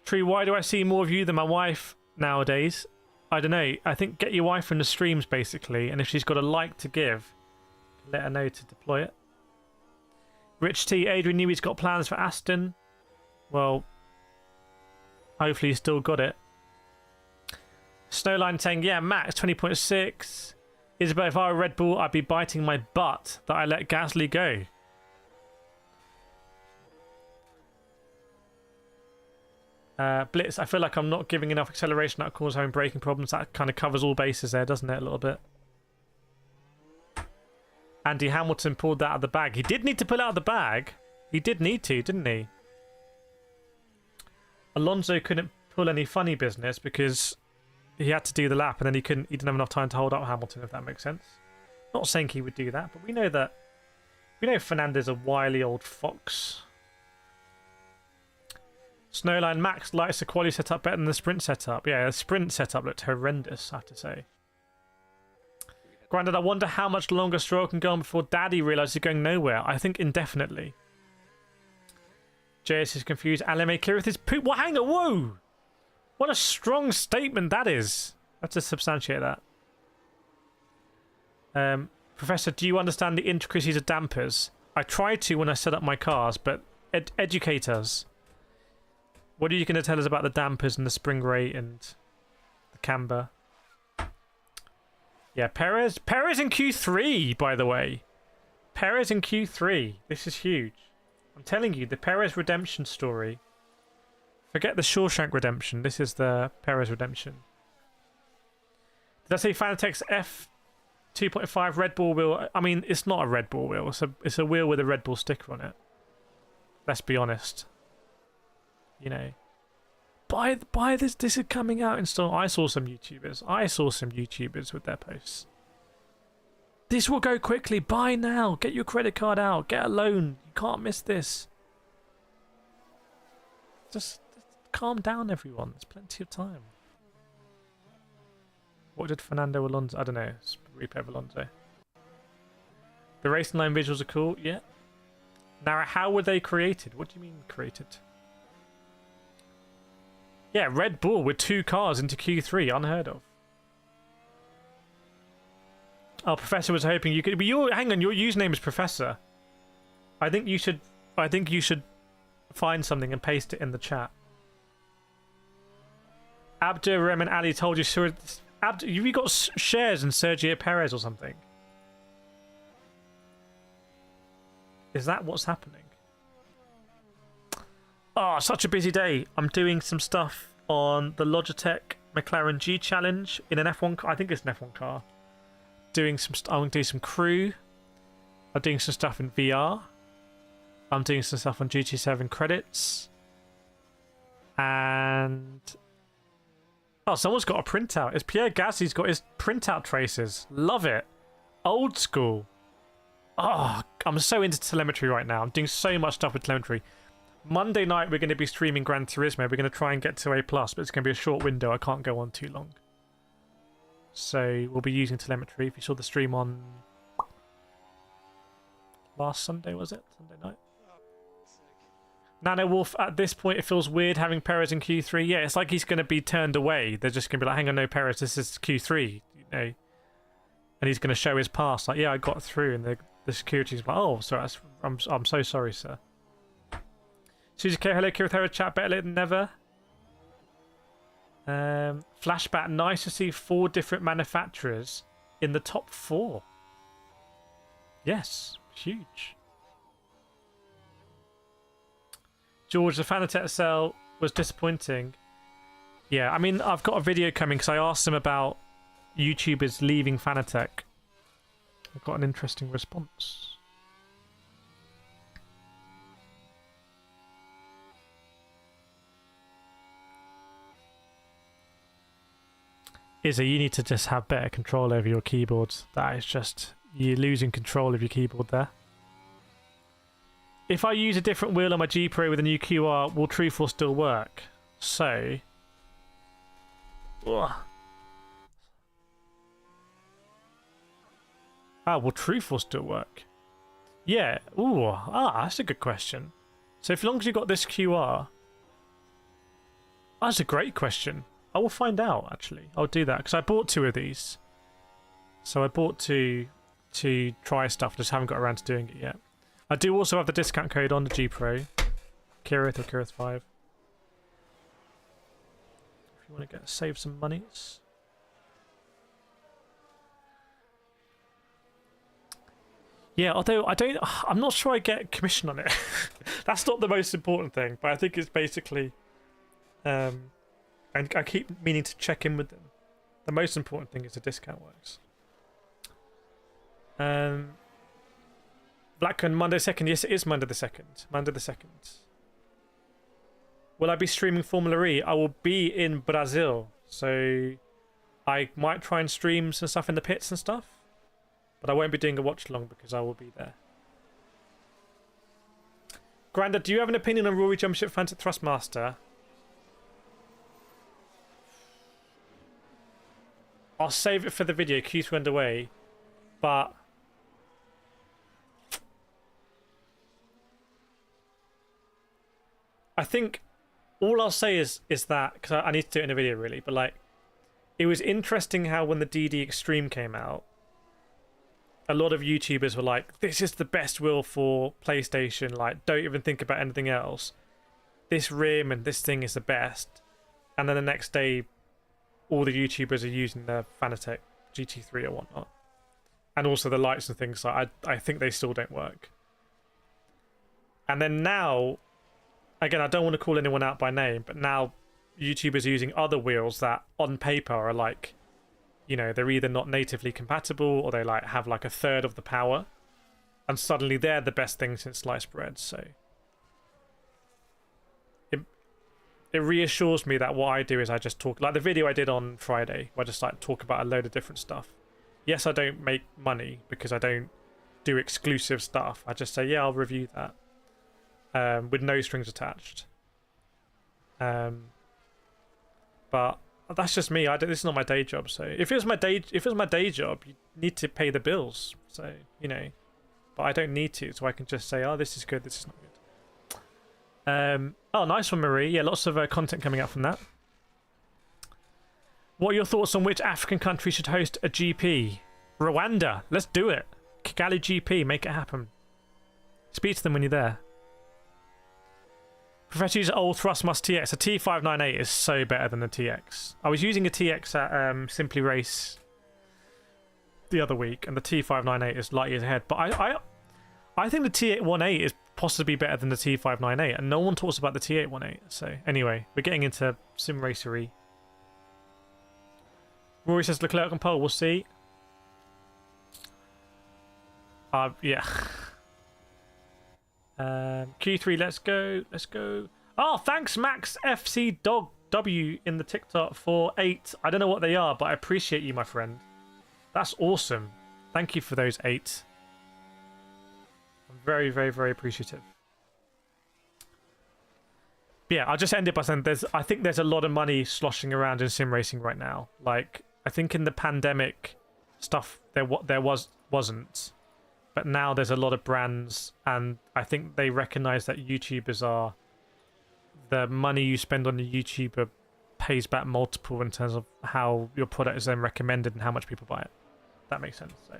Speaker 1: Tree, why do I see more of you than my wife nowadays? I don't know. I think get your wife in the streams, basically, and if she's got a like to give, let her know to deploy it. Rich T, Adrian knew he's got plans for Aston. Well, hopefully he's still got it. Snowline saying, yeah, Max, 20.6. Isabel, if I were Red Bull, I'd be biting my butt that I let Gasly go. Blitz, I feel like I'm not giving enough acceleration that causes home braking problems. That kind of covers all bases there, doesn't it, a little bit? Andy Hamilton pulled that out of the bag. He did need to pull out of the bag. He did need to, didn't he? Alonso couldn't pull any funny business because he had to do the lap and then he didn't have enough time to hold up Hamilton, if that makes sense. Not saying he would do that, but we know Fernando's a wily old fox. Snowline, Max likes the quali setup better than the sprint setup. Yeah, the sprint setup looked horrendous, I have to say. Granted, I wonder how much longer Stroll can go on before Daddy realises he's going nowhere. I think indefinitely. JS is confused. Aleme Kireth is poop. Well, hang on, whoa! What a strong statement that is. Let's just substantiate that. Professor, do you understand the intricacies of dampers? I try to when I set up my cars, but educate us. What are you going to tell us about the dampers and the spring rate and the camber? Yeah, Perez in Q3, by the way. Perez in Q3. This is huge. I'm telling you, the Perez redemption story. Forget the Shawshank redemption. This is the Perez redemption. Did I say Fanatec's F2.5 Red Bull wheel? I mean, it's not a Red Bull wheel. It's a wheel with a Red Bull sticker on it. Let's be honest. You know, buy this. This is coming out in store. I saw some YouTubers with their posts. This will go quickly. Buy now. Get your credit card out. Get a loan. You can't miss this. Just calm down, everyone. There's plenty of time. What did Fernando Alonso? I don't know. It's replay of Alonso. The racing line visuals are cool. Yeah. Now, how were they created? What do you mean created? Yeah, Red Bull with 2 cars into Q3, unheard of. Oh, Professor was hoping you could. But hang on, your username is Professor. I think you should find something and paste it in the chat. Abdurrahman Ali told you, sure. You got shares in Sergio Perez or something. Is that what's happening? Oh, such a busy day. I'm doing some stuff on the Logitech McLaren G Challenge in an F1 car. I think it's an F1 car. I'm going to do some crew. I'm doing some stuff in VR. I'm doing some stuff on GT7 credits. And... oh, someone's got a printout. It's Pierre Gasly's got his printout traces. Love it. Old school. Oh, I'm so into telemetry right now. I'm doing so much stuff with telemetry. Monday night, we're going to be streaming Gran Turismo. We're going to try and get to A+, but it's going to be a short window. I can't go on too long. So we'll be using telemetry. If you saw the stream on last Sunday, was it? Sunday night? Nano Wolf, at this point, it feels weird having Perez in Q3. Yeah, it's like he's going to be turned away. They're just going to be like, hang on, no, Perez, this is Q3, you know. And he's going to show his pass, like, yeah, I got through. And the security's like, oh, sorry, I'm so sorry, sir. Susie K, hello, Kireth, chat, better late than never. Flashback, nice to see 4 different manufacturers in the top 4. Yes, huge. George, the Fanatec sale was disappointing. Yeah, I mean, I've got a video coming because I asked them about YouTubers leaving Fanatec. I've got an interesting response. Izzy, you need to just have better control over your keyboard. That is just... you're losing control of your keyboard there. If I use a different wheel on my G Pro with a new QR, will Trueforce still work? So... ugh. Ah, will Trueforce still work? Yeah. Ooh, that's a good question. So as long as you've got this QR... that's a great question. I will find out, actually. I'll do that, because I bought 2 of these. So I bought 2 to try stuff, just haven't got around to doing it yet. I do also have the discount code on the G Pro. Kireth or Kireth 5. If you want to save some monies. Yeah, although I'm not sure I get commission on it. That's not the most important thing, but I think it's basically... and I keep meaning to check in with them. The most important thing is the discount works. Blackburn, Monday 2nd. Yes, it is Monday the 2nd. Monday the 2nd. Will I be streaming Formula E? I will be in Brazil. So I might try and stream some stuff in the pits and stuff. But I won't be doing a watch along because I will be there. Granda, do you have an opinion on Rory Jumpship Fantasy Thrustmaster? I'll save it for the video. Q3 underway, but I think all I'll say is that because I need to do it in a video really, but like it was interesting how when the DD Extreme came out, a lot of YouTubers were like, "This is the best wheel for PlayStation. Like, don't even think about anything else. This rim and this thing is the best." And then the next day, all the YouTubers are using the Fanatec GT3 or whatnot. And also the lights and things, like I think they still don't work. And then now, again, I don't want to call anyone out by name, but now YouTubers are using other wheels that on paper are like, you know, they're either not natively compatible or they like have like a third of the power. And suddenly they're the best thing since sliced bread, so... It reassures me that what I do is I just talk, like the video I did on Friday, where I just like talk about a load of different stuff. Yes, I don't make money because I don't do exclusive stuff. I just say, yeah, I'll review that with no strings attached. But that's just me. This is not my day job. So if it was my day job, you need to pay the bills. So you know, but I don't need to. So I can just say, oh, this is good. This is not good. Oh, nice one, Marie. Yeah, lots of content coming out from that. What are your thoughts on which African country should host a GP? Rwanda. Let's do it. Kigali GP. Make it happen. Speak to them when you're there. Prefer to use an old Thrustmaster TX. A T598 is so better than the TX. I was using a TX at Simply Race the other week, and the T598 is light years ahead. But I think the T818 is possibly better than the T598, and no one talks about the T818. So anyway, we're getting into sim racery. Rory says Leclerc on pole. We'll see. Yeah. Q3, let's go. Let's go. Oh, thanks, Max FC Dog W in the TikTok for 8. I don't know what they are, but I appreciate you, my friend. That's awesome. Thank you for those 8. I'm very, very, very appreciative. But yeah, I'll just end it by saying I think there's a lot of money sloshing around in sim racing right now. Like, I think in the pandemic stuff there wasn't. But now there's a lot of brands, and I think they recognize that YouTubers are... The money you spend on a YouTuber pays back multiple in terms of how your product is then recommended and how much people buy it. That makes sense. So,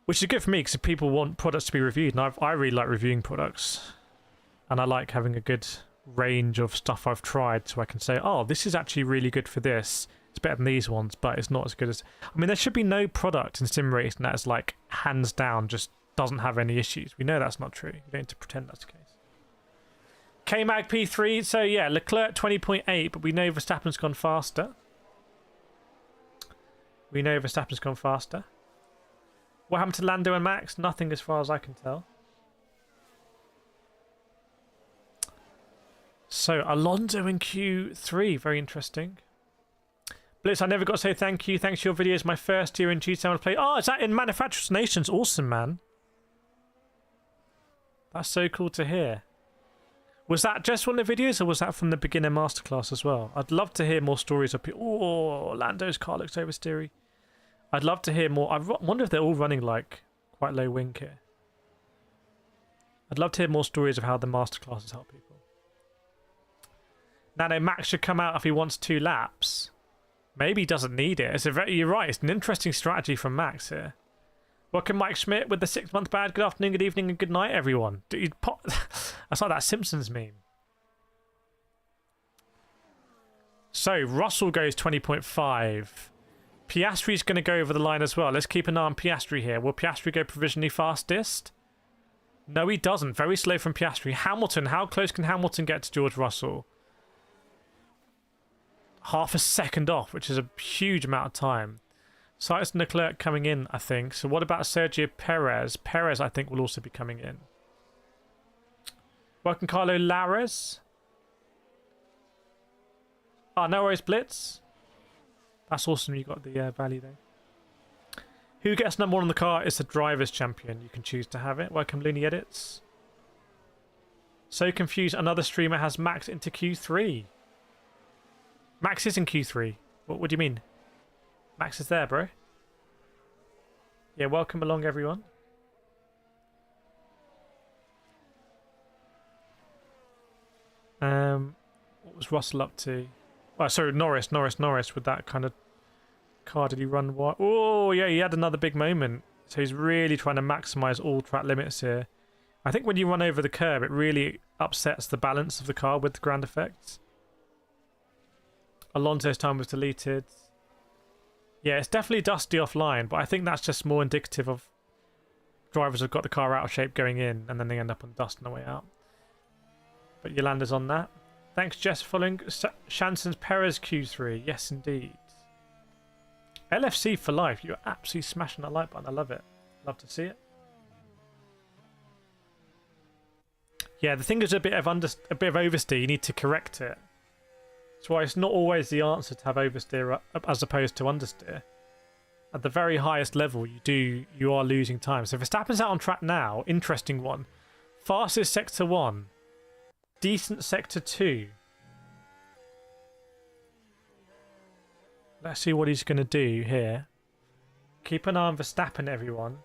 Speaker 1: which is good for me because people want products to be reviewed, and I really like reviewing products, and I like having a good range of stuff I've tried, so I can say, oh, this is actually really good for this. It's better than these ones, but it's not as good as... I mean, there should be no product in sim racing that is like hands down just doesn't have any issues. We know that's not true. You don't need to pretend that's the case. K-Mag P3. So yeah, Leclerc 20.8, but we know Verstappen's gone faster. We know Verstappen's gone faster. What happened to Lando and Max? Nothing as far as I can tell. So Alonso in Q3. Very interesting. Blitz, I never got to say thank you. Thanks for your videos. My first year in GT to play. Oh, is that in Manufacturers Nations? Awesome, man. That's so cool to hear. Was that just one of the videos, or was that from the beginner masterclass as well? I'd love to hear more stories of people. Oh, Lando's car looks oversteery. I'd love to hear more. I wonder if they're all running like quite low wing here. I'd love to hear more stories of how the masterclasses help people. Now, Max should come out if he wants 2 laps. Maybe he doesn't need it. You're right. It's an interesting strategy from Max here. Welcome, Mike Schmidt, with the 6-month bad. Good afternoon, good evening, and good night, everyone. That's like that Simpsons meme. So, Russell goes 20.5. Piastri's going to go over the line as well. Let's keep an eye on Piastri here. Will Piastri go provisionally fastest? No, he doesn't. Very slow from Piastri. Hamilton. How close can Hamilton get to George Russell? Half a second off, which is a huge amount of time. So it's Leclerc coming in, I think. So what about Sergio Perez? Perez, I think, will also be coming in. Welcome, Carlo Lares. Oh, no worries, Blitz. That's awesome. You got the value there. Who gets number 1 on the car is the driver's champion. You can choose to have it. Welcome, Looney Edits. So confused. Another streamer has Max into Q3. Max is in Q3. What do you mean? Max is there, bro. Yeah, welcome along, everyone. What was Russell up to? Oh, sorry, Norris with that kind of car. Did he run what? Oh, yeah, he had another big moment. So he's really trying to maximize all track limits here. I think when you run over the curb, it really upsets the balance of the car with the ground effects. Alonso's time was deleted. Yeah, it's definitely dusty offline, but I think that's just more indicative of drivers have got the car out of shape going in, and then they end up on dust on the way out. But Yolanda's on that. Thanks, Jess, following Shanson's Perez Q3. Yes, indeed. LFC for life. You're absolutely smashing that like button. I love it. Love to see it. Yeah, the thing is a bit of oversteer. You need to correct it. That's why it's not always the answer to have oversteer as opposed to understeer. At the very highest level, you are losing time. So Verstappen's out on track now. Interesting one. Fastest sector 1. Decent sector 2. Let's see what he's going to do here. Keep an eye on Verstappen, everyone.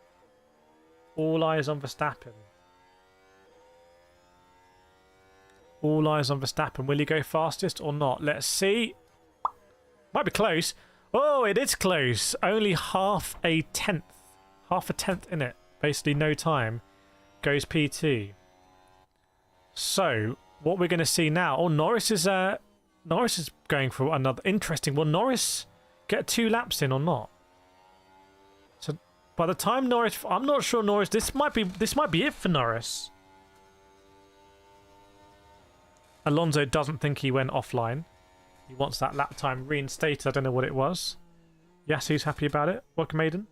Speaker 1: All eyes on Verstappen. All eyes on Verstappen. Will he go fastest or not? Let's see. Might be close. Oh, it is close. Only half a tenth. Half a tenth in it. Basically no time. Goes P2. So, what we're going to see now... Oh, Norris is going for another... Interesting. Will Norris get 2 laps in or not? By the time Norris, I'm not sure Norris. This might be it for Norris. Alonso doesn't think he went offline. He wants that lap time reinstated. I don't know what it was. Yasu's happy about it. Welcome, Maiden.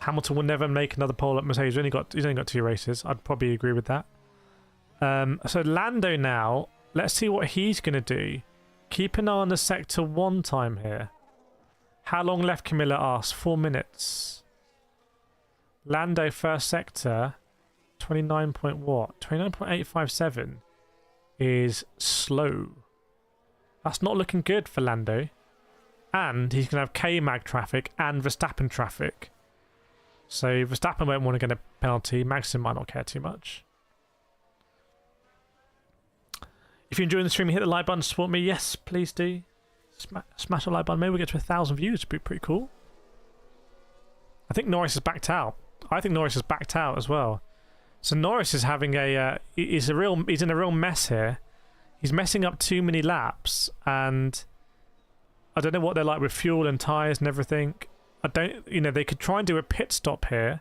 Speaker 1: Hamilton will never make another pole at Mercedes. He's only got 2 races. I'd probably agree with that. So Lando now. Let's see what he's going to do. Keep an eye on the sector 1 time here. How long left, Camilla asks. 4 minutes. Lando first sector. 29 point what? 29.857 is slow. That's not looking good for Lando. And he's going to have K-Mag traffic and Verstappen traffic. So Verstappen won't want to get a penalty. Magnussen might not care too much. If you're enjoying the stream, hit the like button to support me. Yes, please do. Smash the like button. Maybe we'll get to 1,000 views. It'd be pretty cool. I think Norris has backed out. I think Norris has backed out as well. So Norris is having a he's in a real mess here. He's messing up too many laps, and I don't know what they're like with fuel and tyres and everything. They could try and do a pit stop here,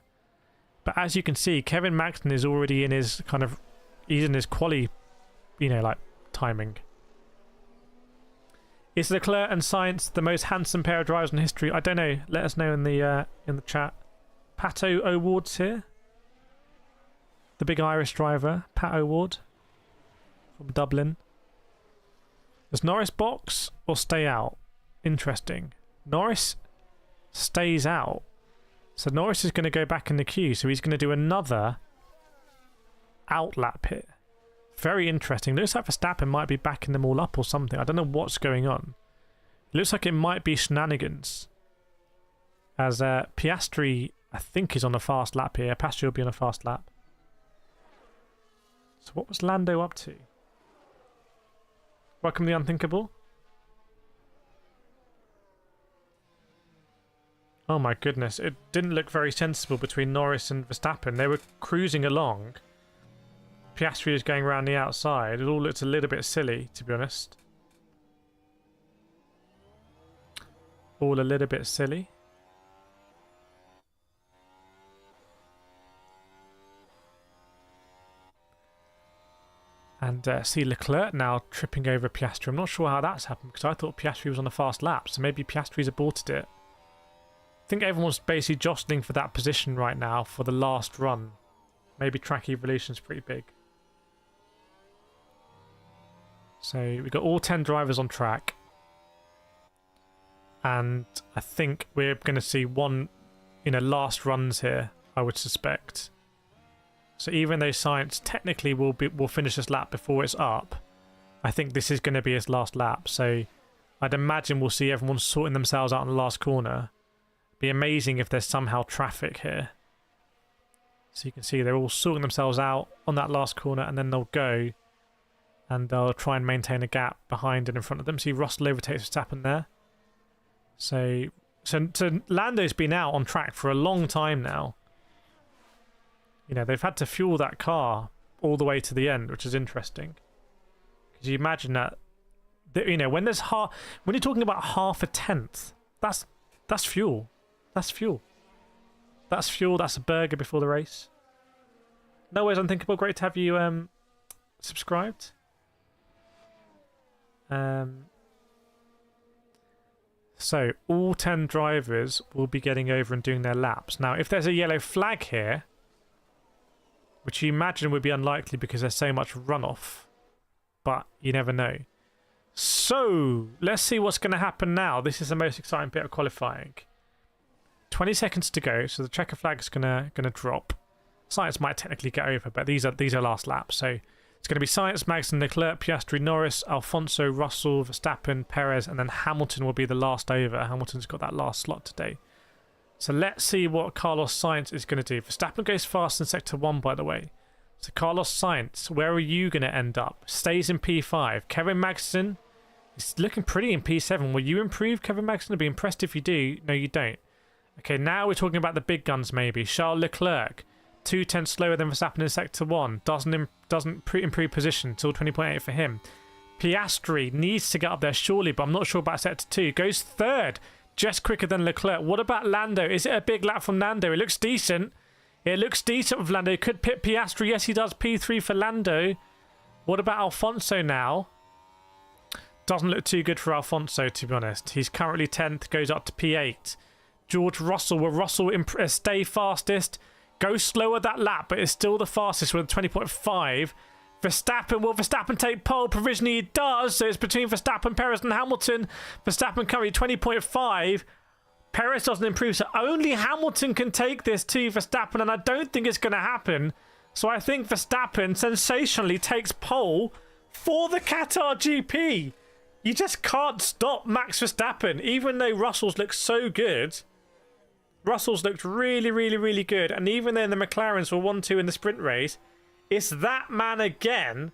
Speaker 1: but as you can see, Kevin Magnussen is already in his he's in his quali, like timing. Is Leclerc and Sainz the most handsome pair of drivers in history? I don't know. Let us know in the chat. Pato O'Ward's here. The big Irish driver, Pat O'Ward from Dublin. Does Norris box or stay out? Interesting. Norris stays out. So Norris is going to go back in the queue. So he's going to do another out lap here. Very interesting. Looks like Verstappen might be backing them all up or something. I don't know what's going on. It looks like it might be shenanigans. As Piastri, I think, is on a fast lap here. Piastri will be on a fast lap. So what was Lando up to? Welcome the unthinkable. Oh my goodness. It didn't look very sensible between Norris and Verstappen. They were cruising along. Piastri is going around the outside. It all looked a little bit silly, to be honest. All a little bit silly. And see Leclerc now tripping over Piastri. I'm not sure how that's happened because I thought Piastri was on a fast lap. So maybe Piastri's aborted it. I think everyone's basically jostling for that position right now for the last run. Maybe track evolution's pretty big. So we've got all 10 drivers on track. And I think we're going to see one, last runs here, I would suspect. So even though Sainz technically will finish this lap before it's up, I think this is going to be his last lap. So I'd imagine we'll see everyone sorting themselves out in the last corner. Be amazing if there's somehow traffic here. So you can see they're all sorting themselves out on that last corner, and then they'll go and they'll try and maintain a gap behind and in front of them. See Russell overtakes Verstappen there. So Lando's been out on track for a long time now. They've had to fuel that car all the way to the end, which is interesting. Because you imagine that, when you're talking about half a tenth, that's fuel. That's fuel. That's fuel. That's a burger before the race. No worries, unthinkable. Great to have you subscribed. So all 10 drivers will be getting over and doing their laps. Now, if there's a yellow flag here, which you imagine would be unlikely because there's so much runoff, but you never know. So let's see what's going to happen now. This is the most exciting bit of qualifying. 20 seconds to go, so the checker flag is gonna drop. Sainz might technically get over, but these are last laps. So it's going to be Sainz, Magnussen, Leclerc, Piastri, Norris, Alonso, Russell, Verstappen, Perez, and then Hamilton will be the last over. Hamilton's got that last slot today. So let's see what Carlos Sainz is going to do. Verstappen goes fast in Sector 1, by the way. So Carlos Sainz, where are you going to end up? Stays in P5. Kevin Magnussen is looking pretty in P7. Will you improve, Kevin Magnussen? I'd be impressed if you do. No, you don't. Okay, now we're talking about the big guns maybe. Charles Leclerc, 2/10 slower than Verstappen in Sector 1. Doesn't improve position till 20.8 for him. Piastri needs to get up there surely, but I'm not sure about sector 2. Goes third, just quicker than Leclerc. What about Lando? Is it a big lap from Lando? It looks decent. It looks decent with Lando. Could pit Piastri. Yes, he does. P3 for Lando. What about Alfonso now? Doesn't look too good for Alfonso, to be honest. He's currently 10th, goes up to P8. George Russell, will Russell stay fastest? Go slower that lap, but is still the fastest with 20.5. Verstappen, will Verstappen take pole? Provisionally he does, so it's between Verstappen, Perez and Hamilton. Verstappen currently 20.5. Perez doesn't improve, so only Hamilton can take this to Verstappen, and I don't think it's going to happen. So I think Verstappen sensationally takes pole for the Qatar GP. You just can't stop Max Verstappen, even though Russell's looked so good. Russell's looked really, really, really good, and even though the McLarens were 1-2 in the sprint race, it's that man again,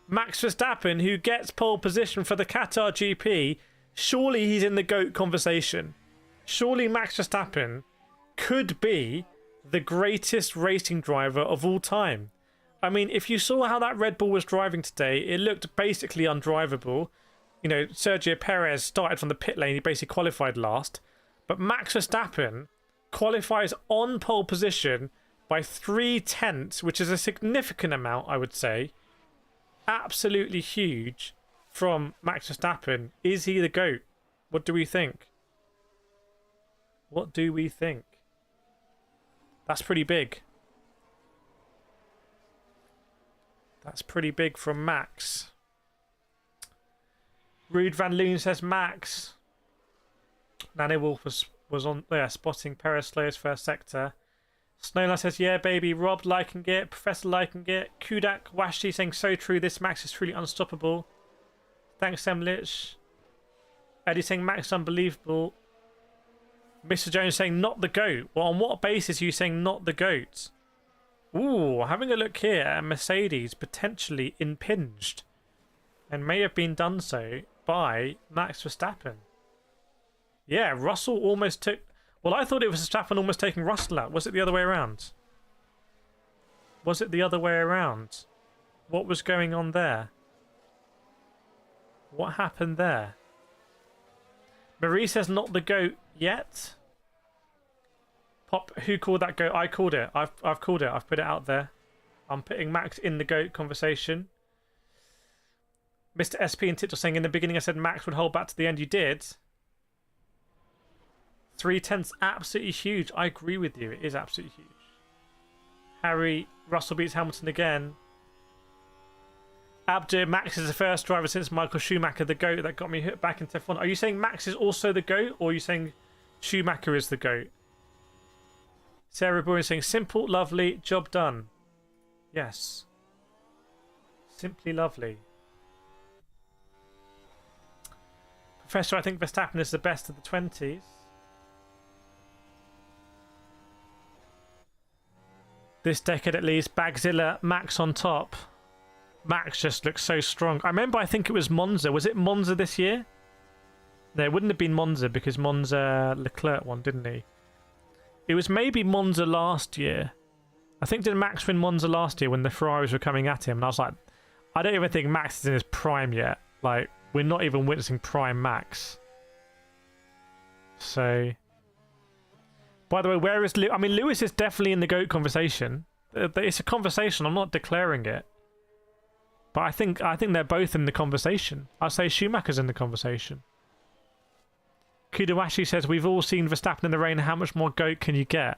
Speaker 1: Max Verstappen, who gets pole position for the Qatar GP. Surely he's in the GOAT conversation. Surely Max Verstappen could be the greatest racing driver of all time. I mean, if you saw how that Red Bull was driving today, it looked basically undrivable. You know, Sergio Perez started from the pit lane. He basically qualified last. But Max Verstappen qualifies on pole position by 3/10, which is a significant amount, I would say. Absolutely huge from Max Verstappen. Is he the GOAT? What do we think? What do we think? That's pretty big. That's pretty big from Max. Rude Van Loon says Max. Nanny Wolf was on there spotting Perez slowest first sector. Snowline says, yeah, baby. Rob liking it. Professor liking it. Kudak Washi saying, so true. This Max is truly unstoppable. Thanks, Semlich. Eddie saying, Max unbelievable. Mr. Jones saying, not the GOAT. Well, on what basis are you saying not the GOAT? Ooh, having a look here at Mercedes potentially impinged and may have been done so by Max Verstappen. Yeah, Russell almost took... Well, I thought it was Verstappen almost taking Russell out. Was it the other way around? Was it the other way around? What was going on there? What happened there? Marie says not the GOAT yet. Pop, who called that GOAT? I called it. I've called it. I've put it out there. I'm putting Max in the GOAT conversation. Mr. SP and Tittle saying in the beginning I said Max would hold back to the end. You did. 3/10, absolutely huge. I agree with you. It is absolutely huge. Harry, Russell beats Hamilton again. Abdur, Max is the first driver since Michael Schumacher, the GOAT, that got me hit back into F1. Are you saying Max is also the GOAT, or are you saying Schumacher is the GOAT? Sarah Bowen saying simple, lovely, job done. Yes. Simply lovely. Professor, I think Verstappen is the best of the 20s. This decade at least. Bagzilla, Max on top. Max just looks so strong. I remember, I think it was Monza. Was it Monza this year? No, it wouldn't have been Monza because Monza Leclerc won, didn't he? It was maybe Monza last year. I think, did Max win Monza last year when the Ferraris were coming at him? And I was like, I don't even think Max is in his prime yet. Like, we're not even witnessing prime Max. So... By the way, where is Lewis? I mean, Lewis is definitely in the GOAT conversation. It's a conversation. I'm not declaring it. But I think they're both in the conversation. I'd say Schumacher's in the conversation. Kudawashi says, we've all seen Verstappen in the rain. How much more GOAT can you get?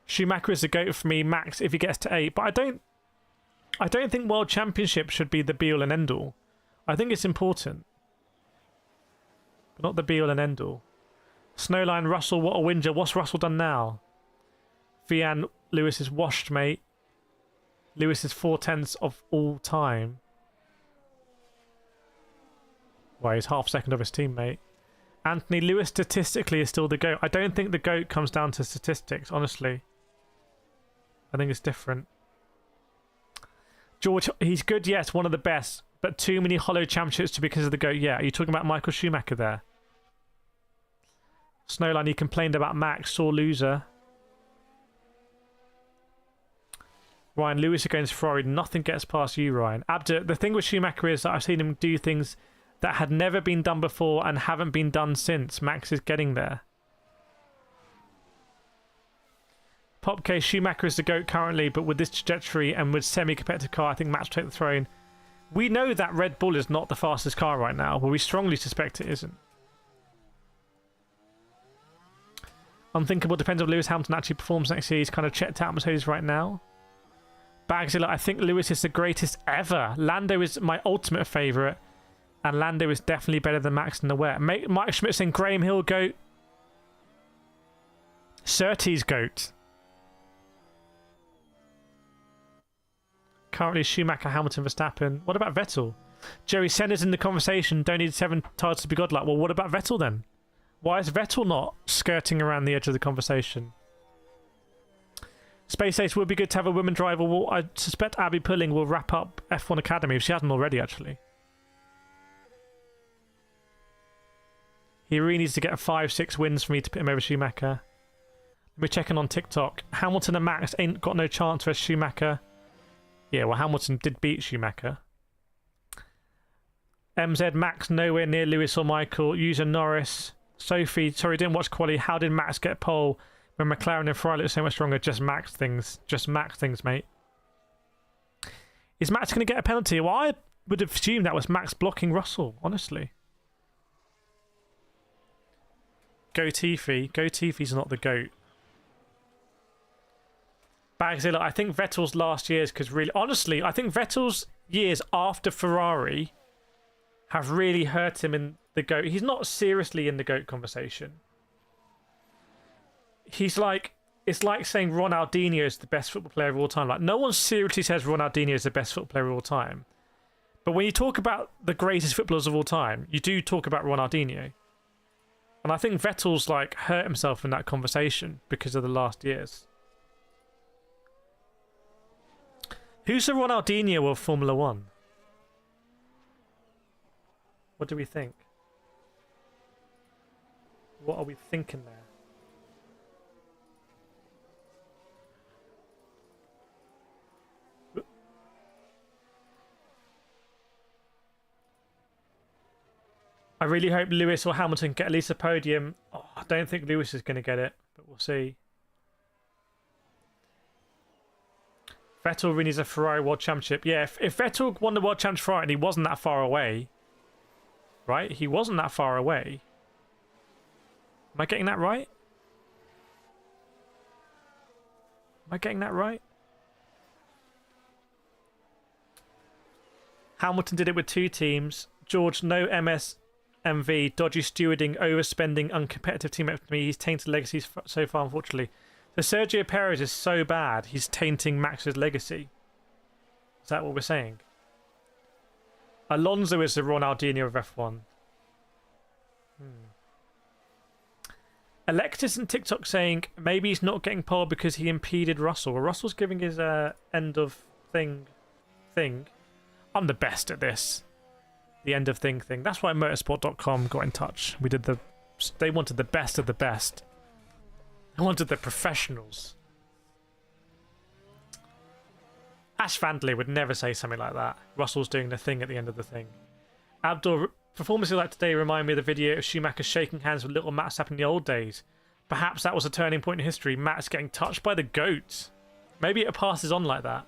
Speaker 1: Schumacher is the GOAT for me. Max, if he gets to 8. But I don't think World Championship should be the be-all and end-all. I think it's important. But not the be-all and end-all. Snowline, Russell, what a whinger. What's Russell done now? Vian, Lewis is washed, mate. Lewis is 4/10 of all time. Well, he's half second of his teammate. Anthony, Lewis statistically is still the GOAT. I don't think the GOAT comes down to statistics, honestly. I think it's different. George, he's good, yes, one of the best, but too many hollow championships to be considered the GOAT. Yeah, are you talking about Michael Schumacher there? Snowline, he complained about Max, sore loser. Ryan, Lewis against Ferrari, nothing gets past you, Ryan. Abda, the thing with Schumacher is that I've seen him do things that had never been done before and haven't been done since. Max is getting there. Popcase, Schumacher is the GOAT currently, but with this trajectory and with semi-competitive car, I think Max will take the throne. We know that Red Bull is not the fastest car right now, but we strongly suspect it isn't. Unthinkable depends on Lewis Hamilton actually performs next year. He's kind of checked out Mercedes right now. Bagzilla, I think Lewis is the greatest ever. Lando is my ultimate favourite, and Lando is definitely better than Max in the wet. Mike Schmidt saying Graham Hill GOAT. Surtees GOAT. Currently Schumacher, Hamilton, Verstappen. What about Vettel? Joey Senna's in the conversation. Don't need 7 titles to be godlike. Well, what about Vettel then? Why is Vettel not skirting around the edge of the conversation? Space Ace would be good to have a women driver. Well, I suspect Abby Pulling will wrap up F1 Academy if she hasn't already, actually. He really needs to get 5-6 wins for me to put him over Schumacher. We're checking on TikTok. Hamilton and Max ain't got no chance versus Schumacher. Yeah, well, Hamilton did beat Schumacher. MZ, Max nowhere near Lewis or Michael. User Norris. Sophie, sorry, didn't watch quali. How did Max get pole when McLaren and Ferrari look so much stronger? Just Max things. Just Max things, mate. Is Max going to get a penalty? Well, I would have assumed that was Max blocking Russell, honestly. Go Tiffy. Go Tiffy's not the GOAT. Bagzilla, I think Vettel's last years, because really, honestly, I think Vettel's years after Ferrari have really hurt him in the GOAT. He's not seriously in the GOAT conversation. He's like, it's like saying Ronaldinho is the best football player of all time. Like, no one seriously says Ronaldinho is the best football player of all time. But when you talk about the greatest footballers of all time, you do talk about Ronaldinho. And I think Vettel's like hurt himself in that conversation because of the last years. Who's the Ronaldinho of Formula 1? What do we think? What are we thinking there? I really hope Lewis or Hamilton get at least a podium. Oh, I don't think Lewis is going to get it, but we'll see. Vettel really needs a Ferrari World Championship. Yeah, if Vettel won the World Championship Ferrari and he wasn't that far away, right? He wasn't that far away. Am I getting that right? Am I getting that right? Hamilton did it with 2 teams. George, no MSMV, dodgy stewarding, overspending, uncompetitive teammate for me. He's tainted legacies so far, unfortunately. So Sergio Perez is so bad, he's tainting Max's legacy. Is that what we're saying? Alonso is the Ronaldinho of F1. Alexis and TikTok saying maybe he's not getting pole because he impeded Russell. Well, Russell's giving his end of thing. I'm the best at this. The end of thing. That's why Motorsport.com got in touch. They wanted the best of the best. They wanted the professionals. Ash Vandley would never say something like that. Russell's doing the thing at the end of the thing. Abdul, performances like today remind me of the video of Schumacher shaking hands with little Max Verstappen in the old days. Perhaps that was a turning point in history. Max getting touched by the GOAT. Maybe it passes on like that.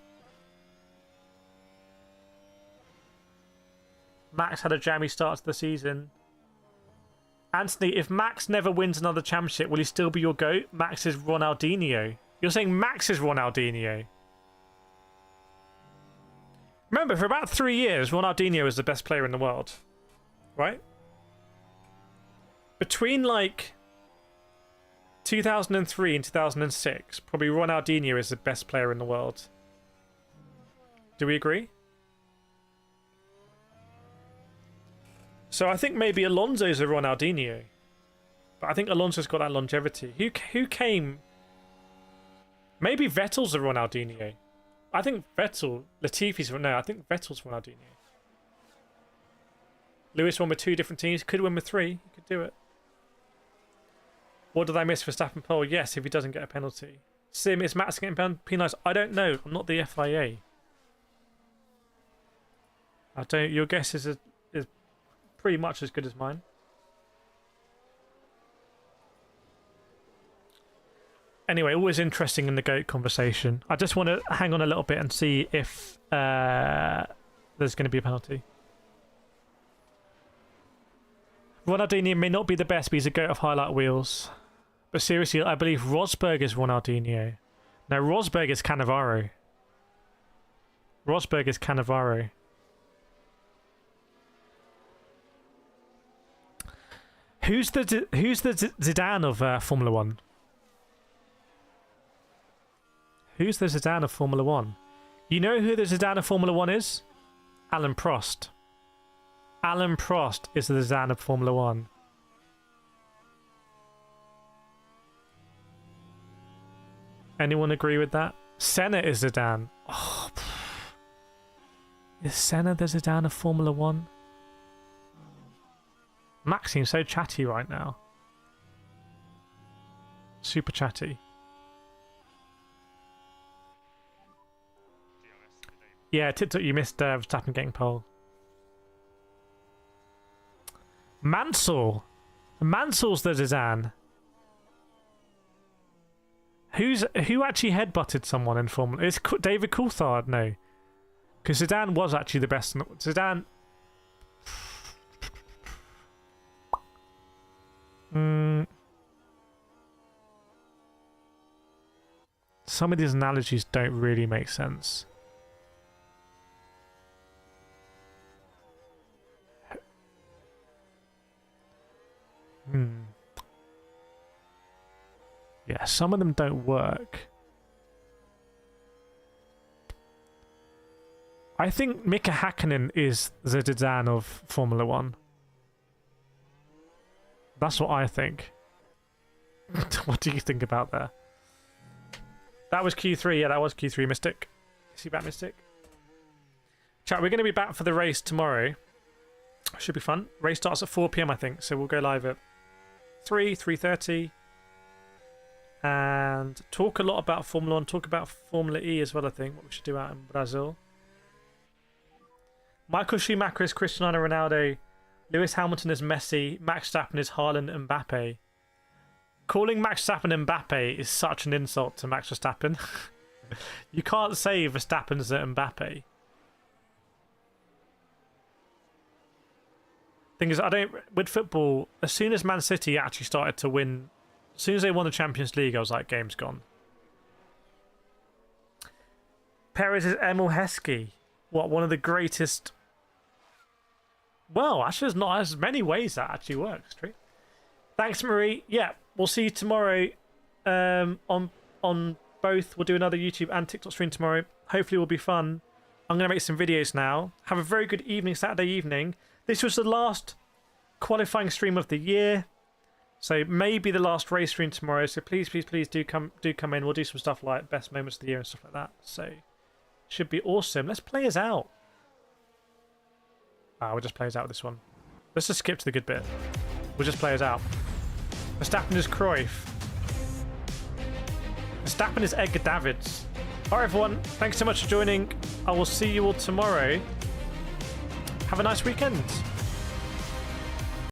Speaker 1: Max had a jammy start to the season. Anthony, if Max never wins another championship, will he still be your GOAT? Max is Ronaldinho. You're saying Max is Ronaldinho. Remember, for about 3 years, Ronaldinho was the best player in the world. Right? Between, like, 2003 and 2006, probably Ronaldinho is the best player in the world. Do we agree? So I think maybe Alonso's a Ronaldinho. But I think Alonso's got that longevity. Who came... Maybe Vettel's a Ronaldinho. I think Vettel... Latifi's... No, I think Vettel's Ronaldinho. Lewis won with 2 different teams. Could win with 3. He could do it. What did I miss for Verstappen pole? Yes, if he doesn't get a penalty. Sim, is Max getting penalised? I don't know. I'm not the FIA. I don't. Your guess is pretty much as good as mine. Anyway, always interesting in the GOAT conversation. I just want to hang on a little bit and see if there's going to be a penalty. Ronaldinho may not be the best, but he's a GOAT of highlight wheels. But seriously, I believe Rosberg is Ronaldinho. No, Rosberg is Cannavaro. Rosberg is Cannavaro. Who's the Zidane of Formula 1? Who's the Zidane of Formula 1? You know who the Zidane of Formula 1 is? Alan Prost. Alan Prost is the Zidane of Formula 1. Anyone agree with that? Senna is Zidane. Oh, is Senna the Zidane of Formula 1? Max seems so chatty right now. Super chatty. Yeah, TikTok, you missed Verstappen getting pole. Mansell. Mansell's the Zidane. Who actually headbutted someone in Formula? Is David Coulthard? No, because Zidane was actually the best. Zidane. Some of these analogies don't really make sense. Yeah, some of them don't work. I think Mika Hakkinen is the Zidane of Formula 1. That's what I think. What do you think about that? That was Q3. Yeah, that was Q3, Mystic. Is he back, Mystic? Chat, we're going to be back for the race tomorrow. Should be fun. Race starts at 4 PM, I think, so we'll go live at 3:30. And talk a lot about Formula 1, talk about Formula E as well, I think, what we should do out in Brazil. Michael Schumacher is Cristiano Ronaldo, Lewis Hamilton is Messi, Max Verstappen is Haaland and Mbappe. Calling Max Verstappen Mbappe is such an insult to Max Verstappen. You can't say Verstappen's at Mbappe. Thing is, with football, as soon as Man City actually started to win, as soon as they won the Champions League, I was like, game's gone. Perez is Emil Heskey. What, one of the greatest... Well, actually, there's not as many ways that actually works, Tree. Thanks, Marie. Yeah, we'll see you tomorrow on both. We'll do another YouTube and TikTok stream tomorrow. Hopefully it will be fun. I'm going to make some videos now. Have a very good evening, Saturday evening. This was the last qualifying stream of the year. So maybe the last race stream tomorrow. So please, please, please do come in. We'll do some stuff like best moments of the year and stuff like that. So should be awesome. Let's play us out. We'll just play us out with this one. Let's just skip to the good bit. We'll just play us out. Verstappen is Cruyff. Verstappen is Edgar Davids. Alright everyone, thanks so much for joining. I will see you all tomorrow. Have a nice weekend.